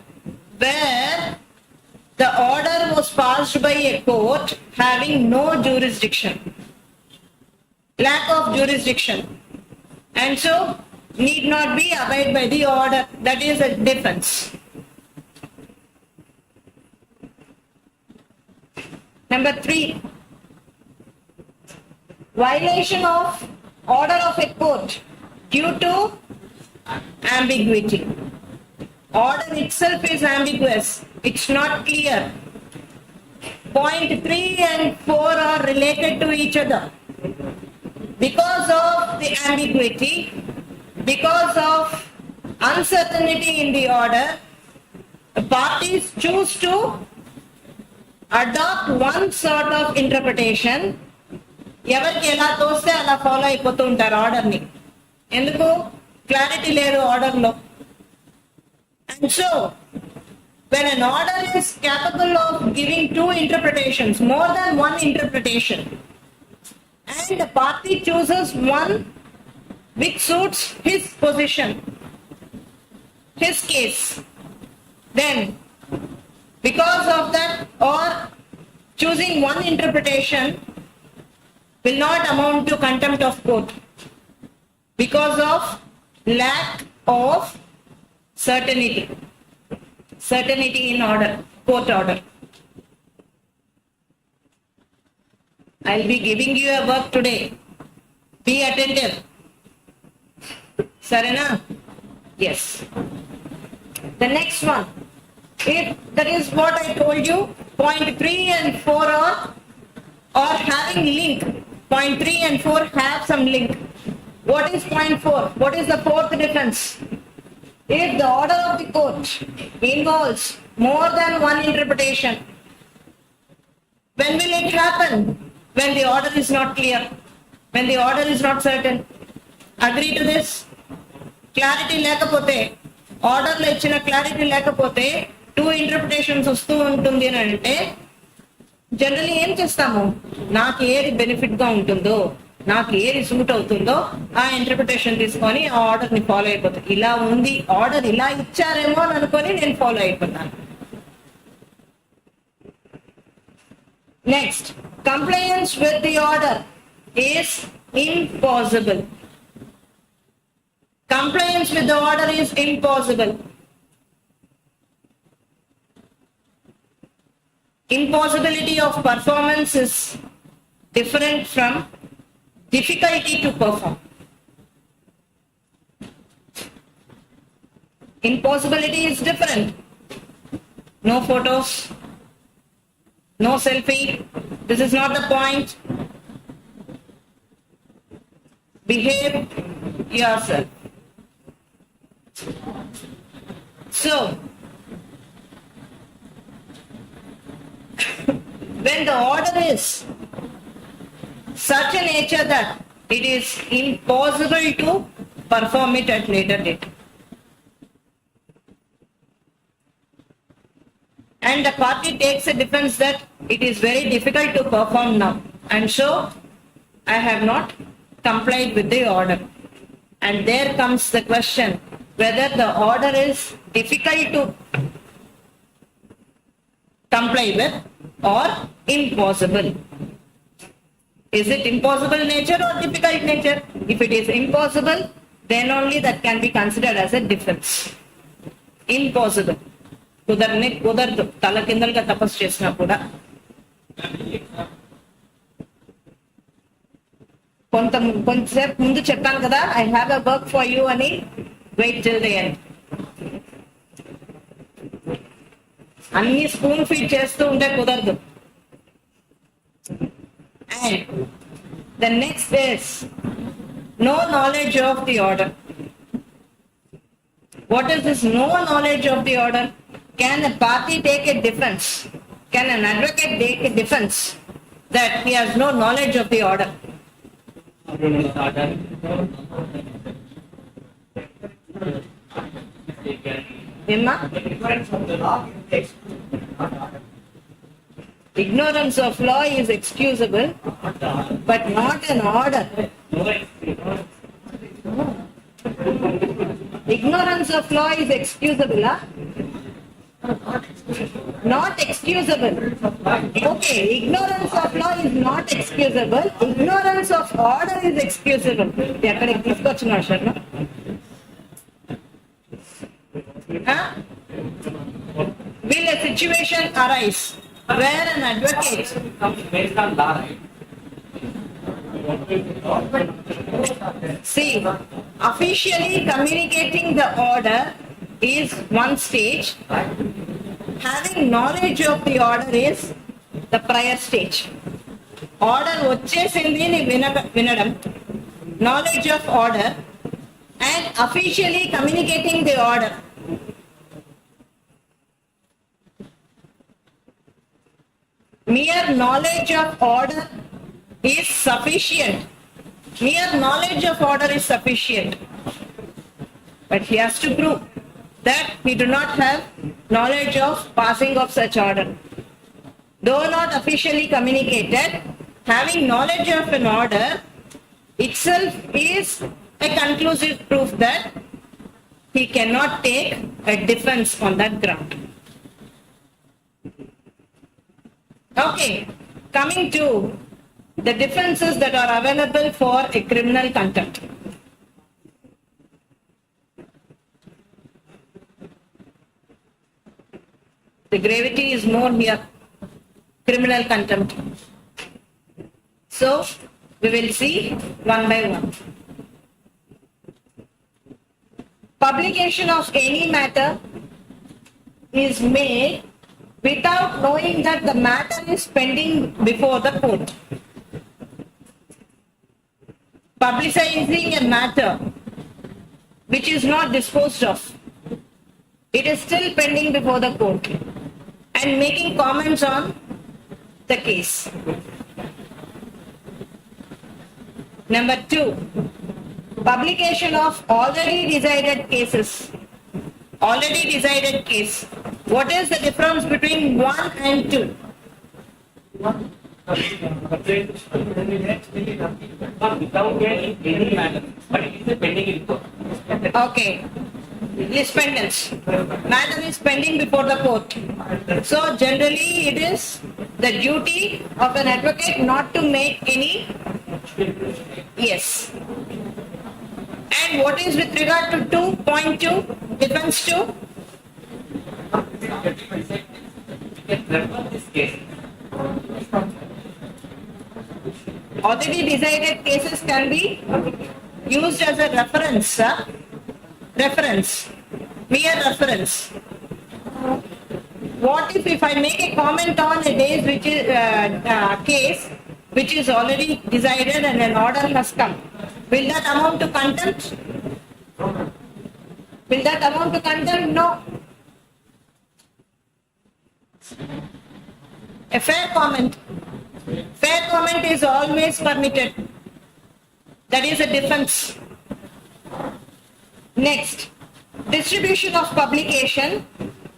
where the order was passed by a court having no jurisdiction, lack of jurisdiction, and so need not be abide by the order. That is a defense. Number 3, violation of order of a court due to ambiguity. Order itself is ambiguous. It's not clear. Point 3 and 4 are related to each other. Because of the ambiguity, because of uncertainty in the order, the parties choose to adopt one sort of interpretation. ఎవరికి ఎలా తోస్తే అలా follow అయిపోతూ ఉంటారు order ని. ఎందుకు? Clarity లేదు order లో. And so, when an order is capable of giving two interpretations, more than one interpretation, and the party chooses one which suits his position, his case, then because of that, or choosing one interpretation will not amount to contempt of court because of lack of certainty in order, court order. I'll be giving you a work today. Be attentive. Sarana? Yes. The next one. If that is what I told you, point 3 and 4 are having link. Point 3 and 4 have some link. What is point 4? What is the fourth difference? If the order of the court involves more than one interpretation, when will it happen? When the order is not clear, when the order is not certain. Agree to this? Clarity లేకపోతే, order లో ఇచ్చిన clarity లేకపోతే two interpretations వస్తూ ఉంటుంది అని అంటే generally ఏం చేస్తాము? నాకు ఏది బెనిఫిట్ గా ఉంటుందో, నాకు ఏది సూట్ అవుతుందో ఆ ఇంటర్ప్రిటేషన్ తీసుకొని ఆ ఆర్డర్ ని ఫాలో అయిపోతాను. ఇలా ఉంది ఆర్డర్, ఇలా ఇచ్చారేమో అని అనుకొని నేను ఫాలో అయిపోతాను. Next, complains with the order is impossible. Compliance with the order is impossible. Impossibility of performance is different from difficulty to perform. Impossibility is different. No photos, no selfie. This is not the point. Behave yourself. So, when the order is such a nature that it is impossible to perform it at later date, and the party takes a defense that it is very difficult to perform now, and so I have not complied with the order, and there comes the question whether the order is difficult to comply with or impossible. Is it impossible nature or difficult nature? If it is impossible, then only that can be considered as a defense. Impossible. కుదరదు తల కిందలుగా తపస్సు చేసినా కూడా కొంతసేపు ముందు చెప్పాను కదా, I have a work for you అని, వెయిట్ టిల్ ది ఎండ్. అన్ని స్పూన్ ఫీడ్ చేస్తూ ఉంటే కుదరదు. And the next is no knowledge of the order. What is this no knowledge of the order? Can a party take a defense? Can an advocate take a defense that he has no knowledge of the order? Emma? Ignorance of law is excusable, but not an order. Ignorance of law is excusable, huh? Not excusable. Okay, ignorance of law is not excusable. Ignorance of order is excusable. ఎక్కడికి తీసుకొచ్చినా Sharma? Will a situation arise where an advocate see, officially communicating the order is one stage. Having knowledge of the order is the prior stage. Order వచ్చేసింది ని వినడం, knowledge of order, and officially communicating the order. Mere knowledge of order is sufficient. Mere knowledge of order is sufficient. But he has to prove that we do not have knowledge of passing of such order. Though not officially communicated, having knowledge of an order itself is a conclusive proof that he cannot take a defense on that ground. Okay, coming to the defenses that are available for a criminal contempt. The gravity is more here, criminal contempt. So, we will see one by one. Publication of any matter is made without knowing that the matter is pending before the court. Publicizing a matter which is not disposed of, it is still pending before the court, and making comments on the case. Number 2, publication of already decided cases. Already decided case. What is the difference between 1 and 2? Without any matter, but it is a pending report. Okay. Lispendence. Matter is pending before the court. So generally it is the duty of an advocate not to make any. Yes. And what is with regard to 2.2, defense 2? We can refer this case. Already decided cases can be used as a reference. Reference. Mere reference. What if I make a comment on a case which is case which is already decided and an order has come? Will that amount to contempt? Will that amount to contempt? No. A fair comment. Fair comment is always permitted. That is a defense. Next, distribution of publication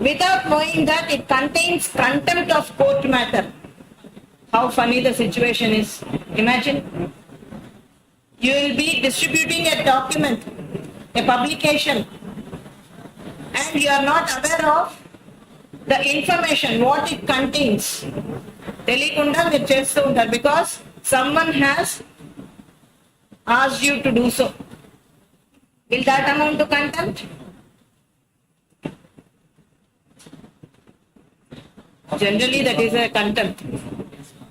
without knowing that it contains contempt of court matter. How funny the situation is. Imagine, you will be distributing a document, a publication, and you are not aware of the information, what it contains. తెలియకుండా మీరు చేస్తూ ఉంటారు, because someone has asked you to do so. Will that amount to contempt? Generally, that is a contempt.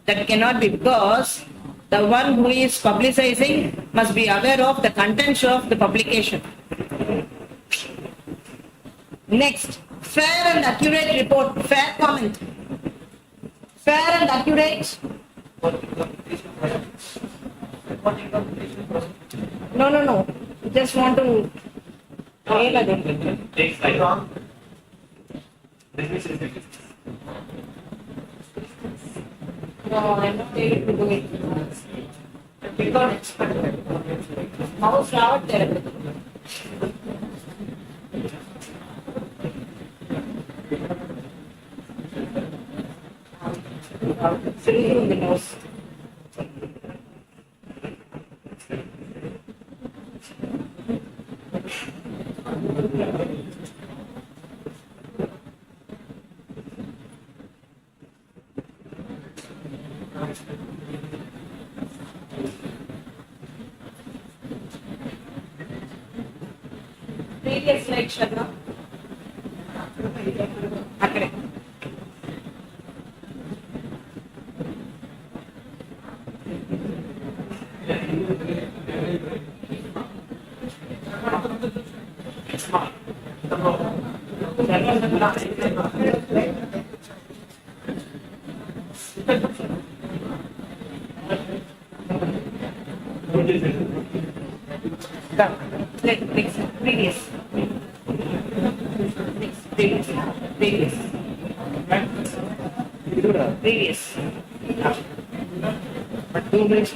That cannot be, because the one who is publicizing must be aware of the contents of the publication. Next, fair and accurate report, fair comment. Fair and accurate. No. Just want to. Takes time. No, I'm not able to do it. Because mouse out there. Through the nose. Previous slide, Shadna. Akkade. Next, previous. Next, previous. Previous. 2 minutes.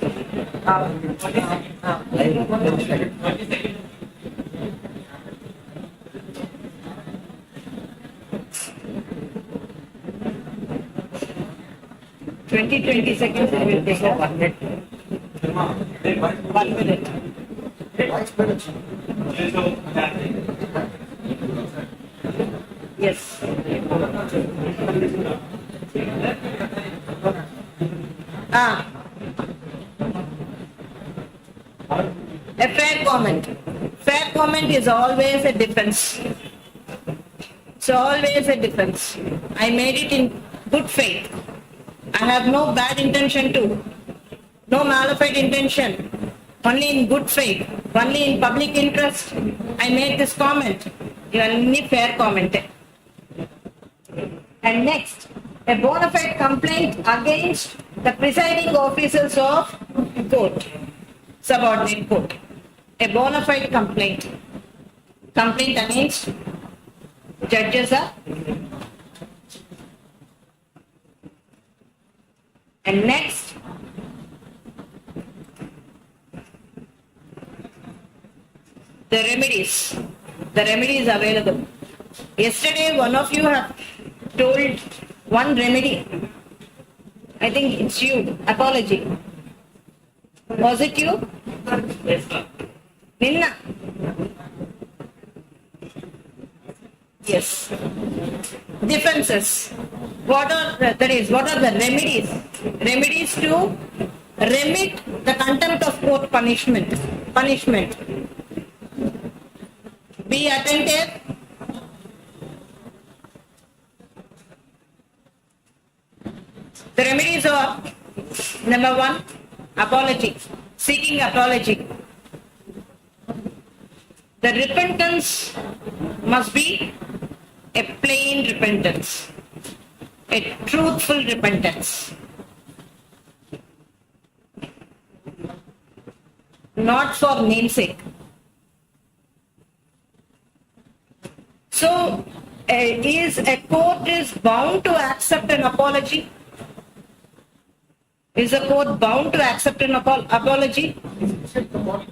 20 seconds I will take. 1 minute. 1 minute. Yes. A fair comment. Fair comment is always a defense. It's always a defense. I made it in good faith. I have no bad intention too. No malified intention. Only in good faith. Only in public interest. I made this comment. You are only fair comment. And next, a bona fide complaint against the presiding officers of court, subordinate court. A bona fide complaint. Complaint against judges are. And next, the remedies. The remedies available. Yesterday, one of you have told one remedy. I think it's you. Apology. Was it you? Yes, sir. Ninna. Yes. Defenses. What are the remedies? Remedies to remit the contempt of court punishment. Be attentive. The remedies are: number 1, apology. Seeking apology. The repentance must be a plain repentance, a truthful repentance, not for namesake. So, is a court is bound to accept an apology? Is a court bound to accept an apology?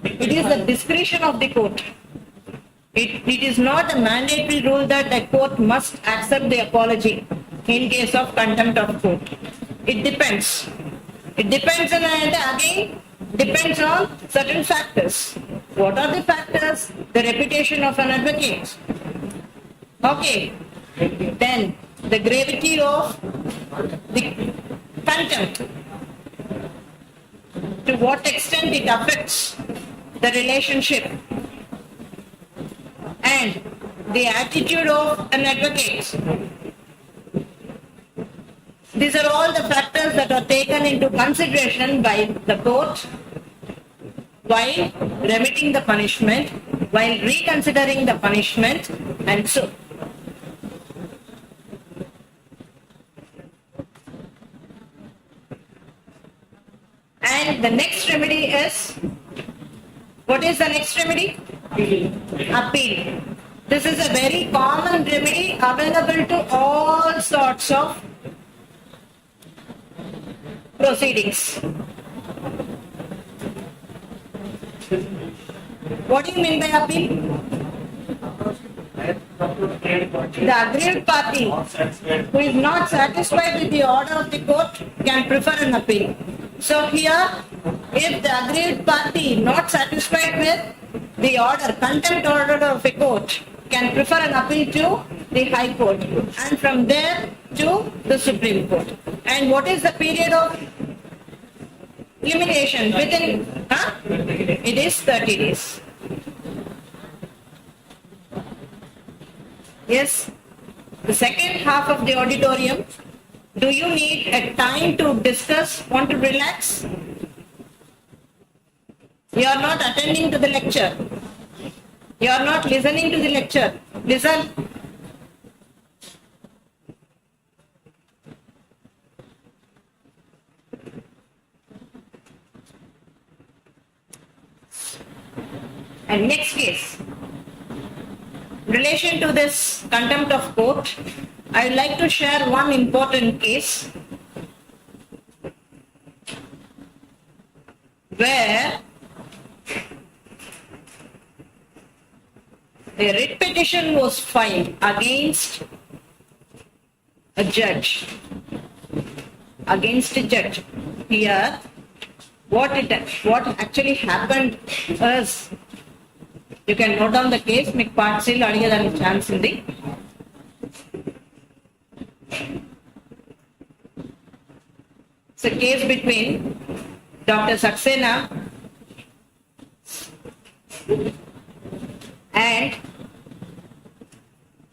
It is the discretion of the court. It is not a mandatory rule that a court must accept the apology in case of contempt of court. It depends. It depends on, and again, depends on certain factors. What are the factors? The reputation of an advocate. Okay. Then the gravity of the contempt. to what extent it affects the relationship and the attitude of an advocate. These are all the factors that are taken into consideration by the court while remitting the punishment, while reconsidering the punishment, and so. And the next remedy is, what is the next remedy? Appeal. This is a very common remedy available to all sorts of proceedings. What do you mean by appeal? The aggrieved party who is not satisfied with the order of the court can prefer an appeal. So here, if the aggrieved party not satisfied with the order, contempt order of a court, can prefer an appeal to the High Court and from there to the Supreme Court. And what is the period of limitation? Within, it is 30 days. Yes, the second half of the auditorium, do you need a time to discuss, want to relax? You are not attending to the lecture. You are not listening to the lecture. Listen. And next case. In relation to this contempt of court, I would like to share one important case where a writ petition was filed against a judge. Here, what actually happened is, you can note down the case, make part still than chance in the. It's a case between Dr. Saxena and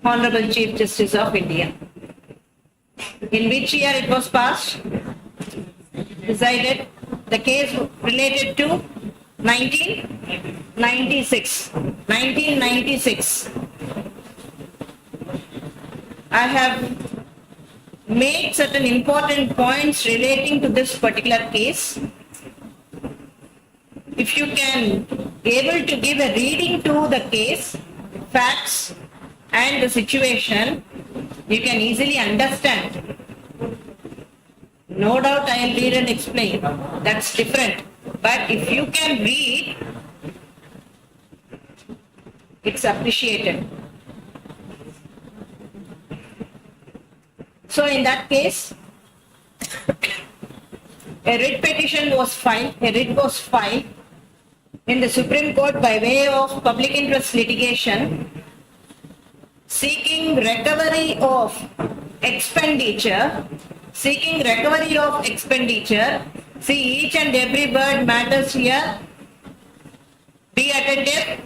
Honorable Chief Justice of India. In which year it was passed? Decided. The case related to 1996. 1996. I have made certain important points relating to this particular case. If you can able to give a reading to the case, facts and the situation, you can easily understand. No doubt I will read and explain. That's different. But if you can read, it's appreciated. So in that case, a writ petition was filed, a writ was filed in the Supreme Court by way of public interest litigation, seeking recovery of expenditure. See, each and every word matters here. Be attentive.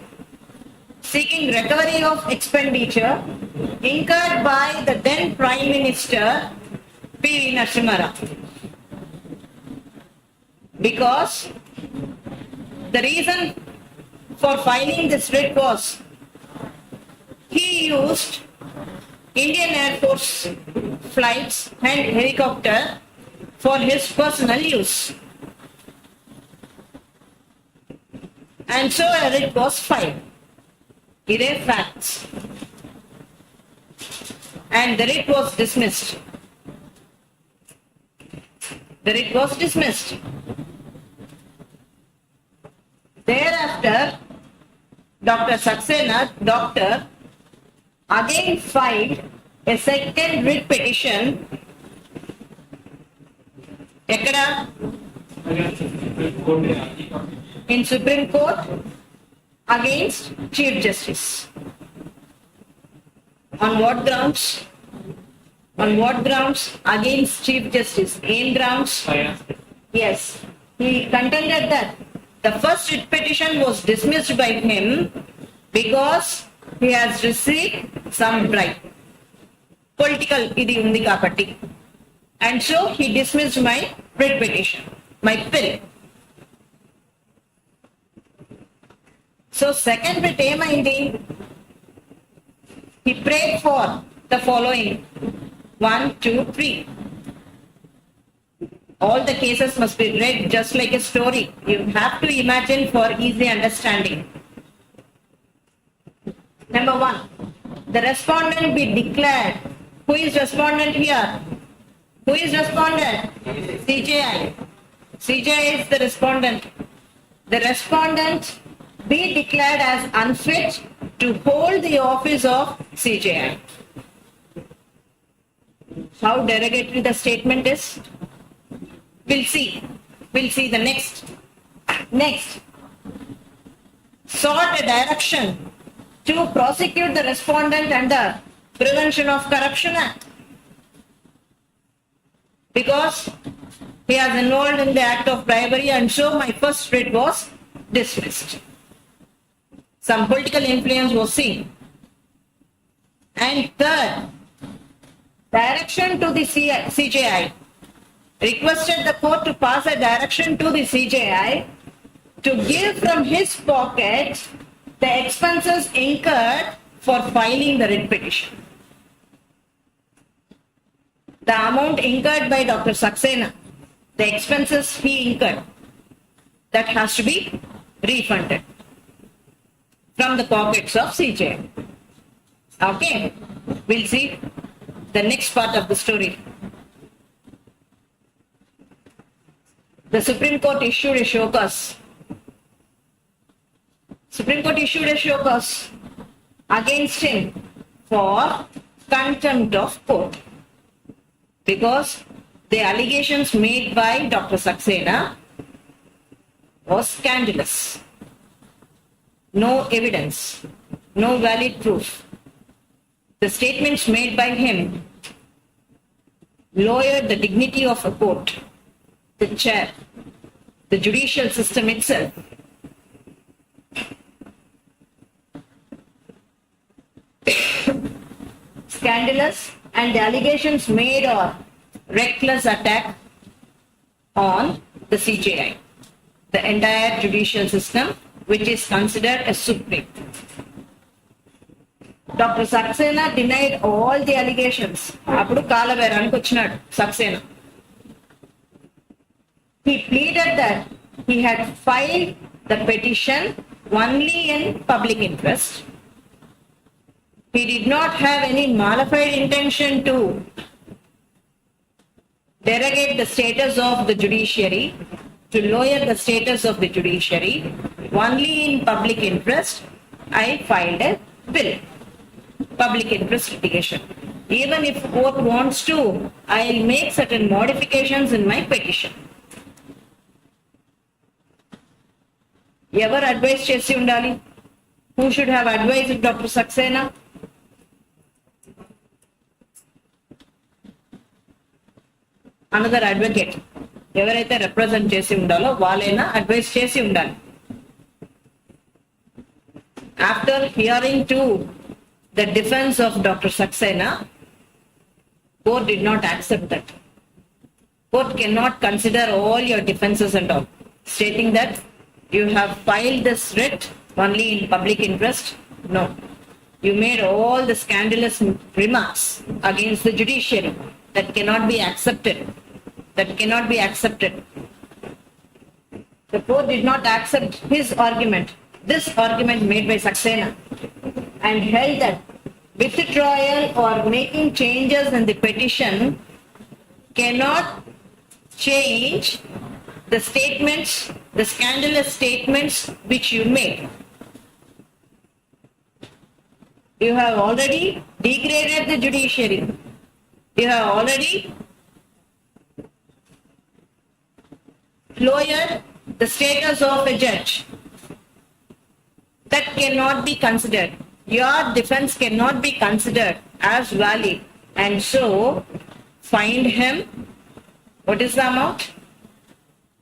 Seeking recovery of expenditure incurred by the then Prime Minister P. V. Narasimha. Because the reason for filing this writ was he used Indian Air Force flights and helicopter for his personal use. And so a writ was filed. Here are facts. And the writ was dismissed. Thereafter, Dr. Saxena, again filed a second writ petition. Ekkada? In Supreme Court against Chief Justice. On what grounds? Against Chief Justice? In grounds? Yes. he contended that the first writ petition was dismissed by him because he has received some bribe. Political idi undi kabatti. And so he dismissed my writ petition, my bill. So second writ ఏమైంది? He prayed for the following 1, 2, 3. All the cases must be read just like a story. You have to imagine for easy understanding. Number 1, the respondent be declared. Who is respondent here? Who is respondent? CJI. CJI is the respondent. The respondent be declared as unfit to hold the office of CJI. How derogatory the statement is? We'll see. We'll see the next. Next. Sought a direction to prosecute the respondent under Prevention of Corruption Act. Because he has involved in the act of bribery, and so my first writ was dismissed. Some political influence was seen. And third, direction to the CJI. Requested the court to pass a direction to the CJI to give from his pocket the expenses incurred for filing the writ petition. The amount incurred by Dr. Saxena, the expenses he incurred, that has to be refunded from the pockets of CJI. Okay, we'll see the next part of the story. The Supreme Court issued a show cause. Supreme Court issued a show cause against him for contempt of court because the allegations made by Dr. Saxena was scandalous. No evidence, no valid proof. The statements made by him lowered the dignity of a court, the chair, the judicial system itself. Scandalous, and the allegations made are reckless attack on the CJI, the entire judicial system, which is considered as supreme. Dr. Saxena denied all the allegations. Appudu Kalaberaniki vachinadu Saxena. He pleaded that he had filed the petition only in public interest. He did not have any malified intention to derogate the status of the judiciary, to lower the status of the judiciary. Only in public interest, I filed a bill. Public interest litigation. Even if court wants to, I'll make certain modifications in my petition. Ever advice chesi undali? Who should have advised Dr. Saxena? Another advocate. ఎవరైతే represent చేసి ఉండాలో వాళ్ళైనా advice చేసి ఉండాలి. After hearing to the defense of Dr. Saxena, court did not accept that. Court cannot consider all your defenses and all, stating that you have filed this writ only in public interest. No. You made all the scandalous remarks against the judiciary that cannot be accepted. That cannot be accepted. The court did not accept his argument, this argument made by Saxena, and held that withdrawal or making changes in the petition cannot change the statements, the scandalous statements which you made. You have already degraded the judiciary. You have already lowered the status of a judge. That cannot be considered. Your defense cannot be considered as valid, and so find him. What is the amount?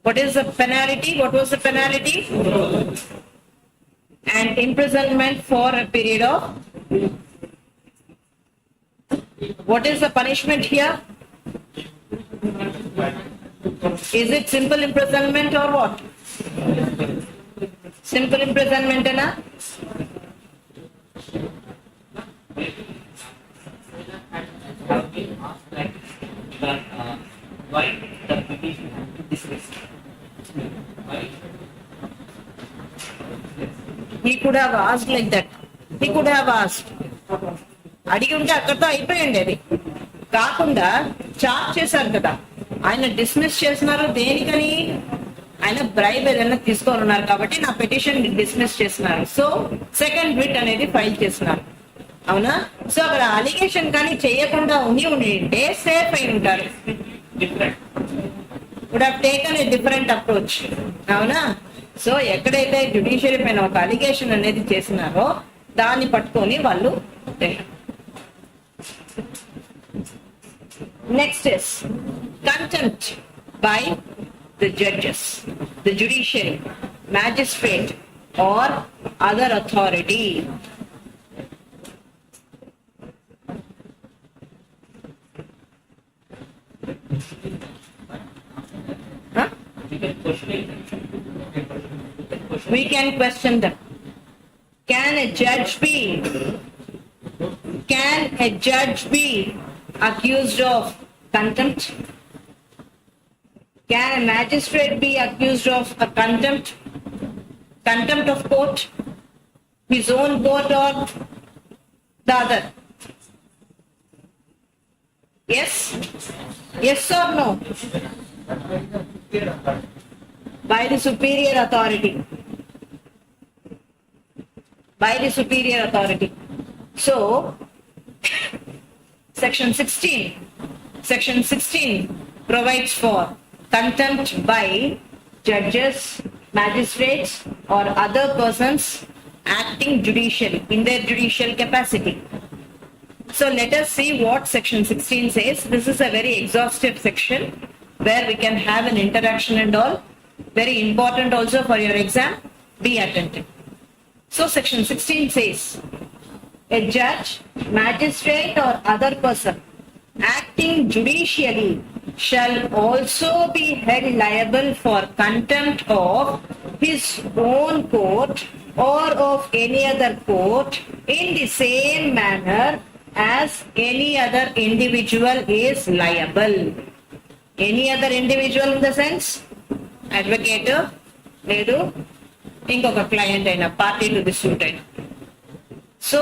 What is the penalty? What was the penalty? And imprisonment for a period of. What is the punishment here? Is it simple imprisonment or what? Simple imprisonment, na? Why the petition had to dismiss? Why? He could have asked like that. He could have asked. అడిగి ఉంటే అక్కడితో అయిపోయండి అది కాకుండా charge చేశారు కదా ఆయన dismiss చేస్తున్నారు దేనికని ఆయన బ్రైబ్ ఏదైనా తీసుకొని ఉన్నారు కాబట్టి నా పిటిషన్ డిస్మిస్ చేస్తున్నారు సో సెకండ్ బిట్ అనేది ఫైల్ చేస్తున్నారు అవునా సో అక్కడ అలిగేషన్ కానీ చేయకుండా ఉంటే సేఫ్ అయి ఉంటారు would have taken a different approach అవునా సో ఎక్కడైతే జ్యుడిషియరీ పైన ఒక అలిగేషన్ అనేది చేసినారో దాన్ని పట్టుకొని వాళ్ళు next is contempt by the judges, the judiciary, magistrate or other authority. Huh? We can question them. Can a judge be accused of contempt? Can a magistrate be accused of a contempt of court, his own court or the other? Yes? Yes or no? By the superior authority. By the superior authority. So, Section 16 provides for contempt by judges, magistrates or other persons acting judicially in their judicial capacity. So let us see what section 16 says. This is a very exhaustive section where we can have an interaction and all. Very important also for your exam. Be attentive. So section 16 says, a judge, magistrate or other person acting judicially shall also be held liable for contempt of his own court or of any other court in the same manner as any other individual is liable. Any other individual in the sense? Advocate, ledu, inkoka client aina, party to the suit aina. So,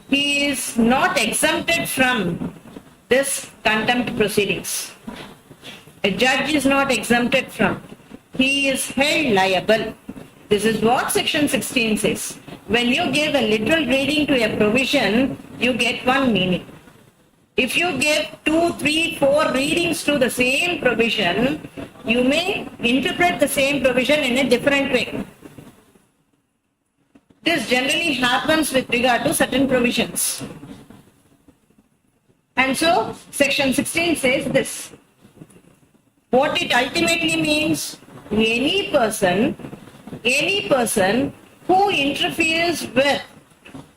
he is not exempted from this contempt proceedings. A judge is not exempted from. He is held liable. This is what section 16 says. When you give a literal reading to a provision, you get one meaning. If you give 2, 3, 4 readings to the same provision, you may interpret the same provision in a different way. This generally happens with regard to certain provisions. And so, section 16 says this. What it ultimately means, any person who interferes with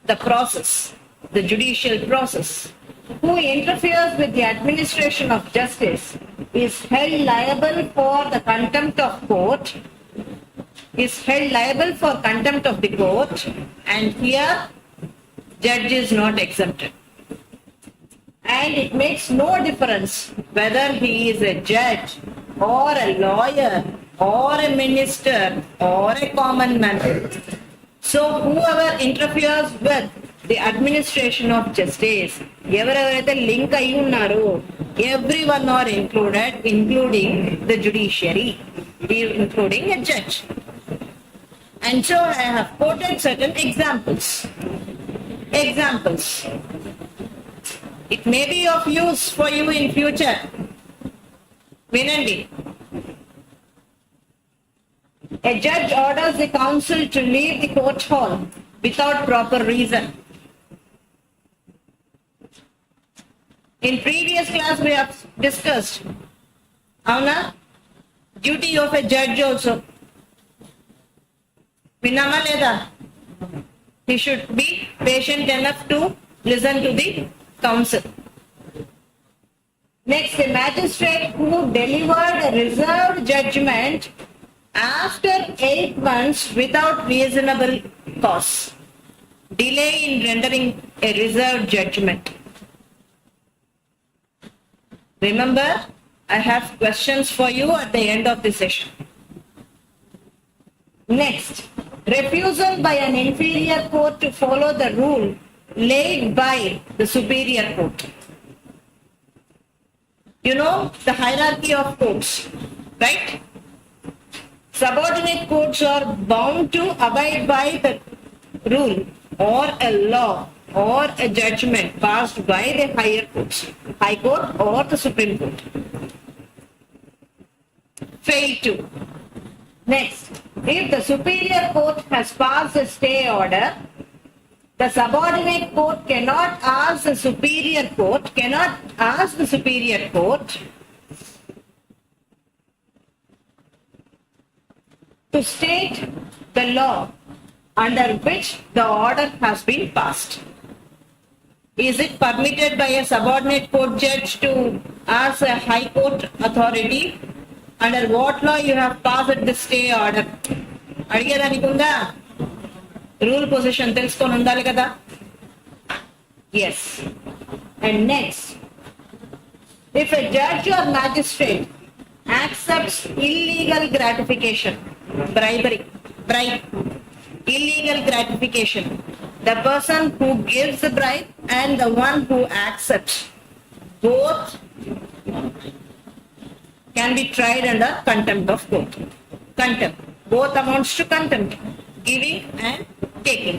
the process, the judicial process, who interferes with the administration of justice is held liable for the contempt of court, is held liable for contempt of the court, and here judge is not exempted. And it makes no difference whether he is a judge or a lawyer or a minister or a common man. So whoever interferes with the administration of justice, ఎవరెవరైతే link అయి ఉన్నారో everyone are included, including the judiciary, including a judge. And so I have quoted certain examples. It may be of use for you in future. Vinandi. A judge orders the counsel to leave the court hall without proper reason. In previous class we have discussed, avuna, duty of a judge also. Vinnama leda? He should be patient enough to listen to the counsel. Next, a magistrate who delivered a reserved judgment after 8 months without reasonable cause. Delay in rendering a reserved judgment. Remember, I have questions for you at the end of the session. Next, refusal by an inferior court to follow the rule laid by the superior court. You know the hierarchy of courts, right? Subordinate courts are bound to abide by the rule or a law or a judgment passed by the higher courts, High Court or the Supreme Court. Fail to. Next, if the superior court has passed a stay order, the subordinate court cannot ask the superior court to state the law under which the order has been passed. Is it permitted by a subordinate court judge to ask a high court authority under what law you have passed the stay order? అడిగేదానికుందా? Rule position తెలుసుకొని ఉండాలి కదా. Yes. And next, if a judge or magistrate accepts illegal gratification, bribe, illegal gratification, the person who gives the bribe and the one who accepts, both can be tried under contempt of court. Contempt. Both amounts to contempt. Giving and taking.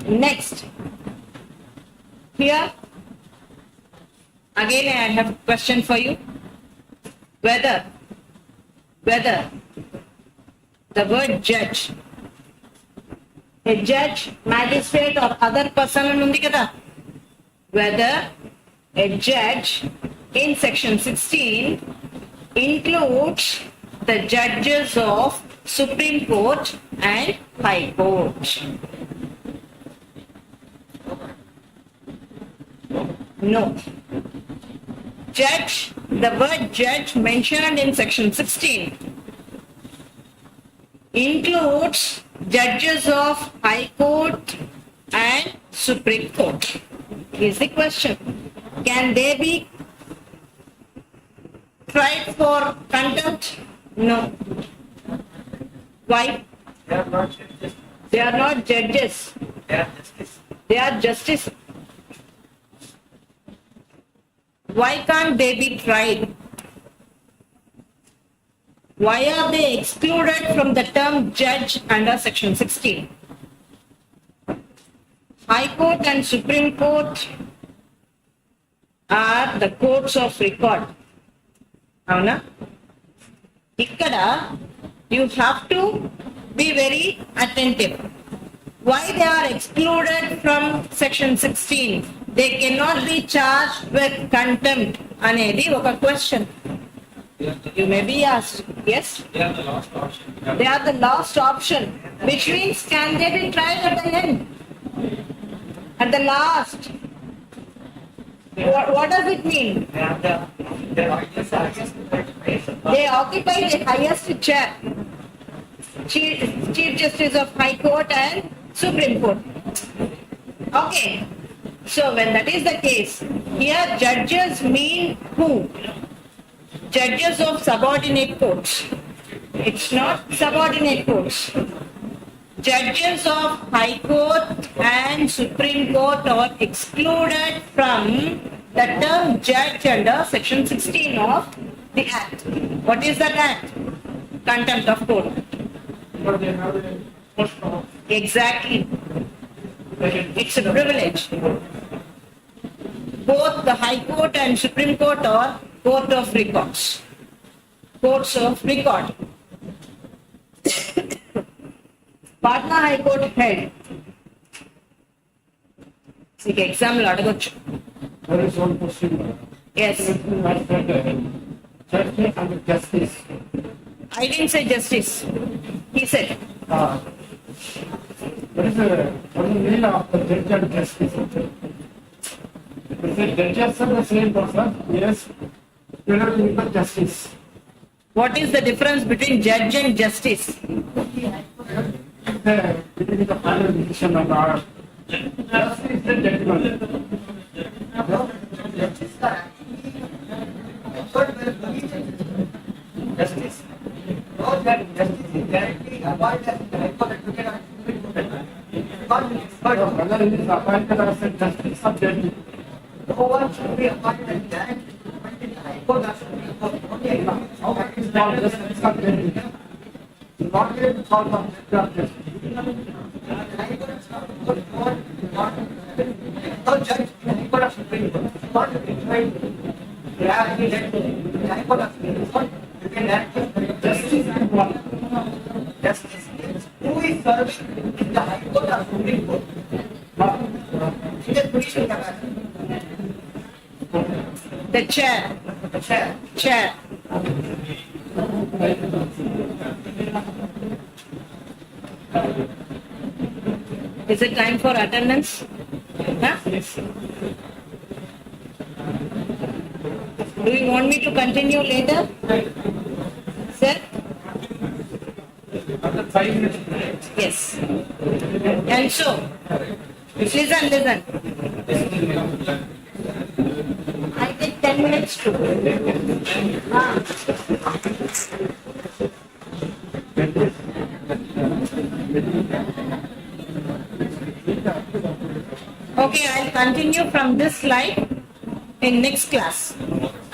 Next. Here, again I have a question for you. Whether the word judge, a judge, magistrate or other person undi kada, whether a judge in section 16 includes the judges of Supreme Court and High Court. No. Judge, the word judge mentioned in section 16 includes judges of High Court and Supreme Court. Is the question. Can they be tried for contempt? No. Why? They are not judges. They are not judges. They are justice. They are justice. Why can't they be tried? Why are they excluded from the term judge under section 16? High Court and Supreme Court are the courts of record. Avuna? Ikkada, you have to be very attentive. Why they are excluded from section 16? They cannot be charged with contempt. Anedi oka question. You may be asked. Yes? They are the last option. They are the last option. Which means can they be tried at the end? At the last. What does it mean? They Occupy the highest chair. Chief Justice of High Court and Supreme Court. Okay. So when that is the case, here judges mean who? Judges of subordinate courts. It's not subordinate courts. Judges of High Court and Supreme Court are excluded from the term judge under section 16 of the Act. What is that Act? Contempt of court. But they have a post of Exactly. It's a privilege. Both the High Court and Supreme Court are court of records. Courts of record. Patna High Court held. See, exam lo adagొచ్చు. there is one question. Yes. Judgment and justice. I didn't say justice. He said. What is the meaning of the judge and justice? The judges are the same person. Yes. You have to give the justice. What is the difference between judge and justice? Between the final decision of our justice is the judgment. Justice. No, that justice is directly appointed as the High Court advocate. But whether it is appointed as a justice or judge, no one should be appointed directly. High Court has to be only how that is called justice or judge. Not going to solve the justice. High Court has no judge in the High Court of Supreme Court. Not to be tried. They have to get the High Court of Supreme Court. You can act justice is one. Justice is who is serving in the High Court or Supreme Court. In the judicial capacity. The chair. The chair. Chair. Is it time for attendance? Huh? Do you want me to continue later? Sir? After 5 minutes. Yes. And so, listen. I take 10 minutes too. Okay, I'll continue from this slide in next class.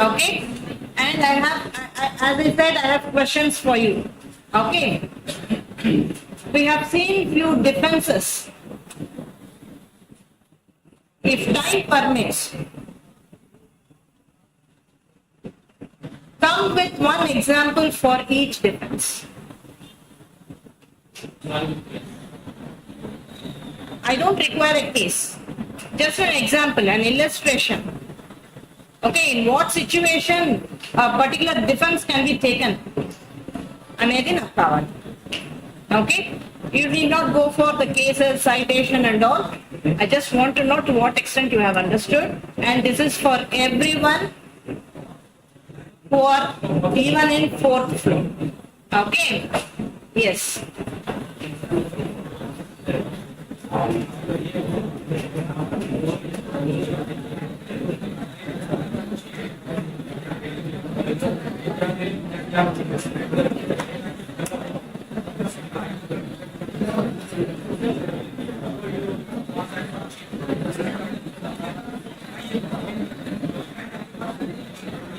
Okay? And as I said, I have questions for you. Okay? We have seen few defenses. If time permits, come with one example for each defense. I don't require a case. Just an example, an illustration. Okay, in what situation a particular defense can be taken? Okay? You need not go for the cases, citation and all. I just want to know to what extent you have understood. And this is for everyone who are even in 4th floor. Okay? Yes.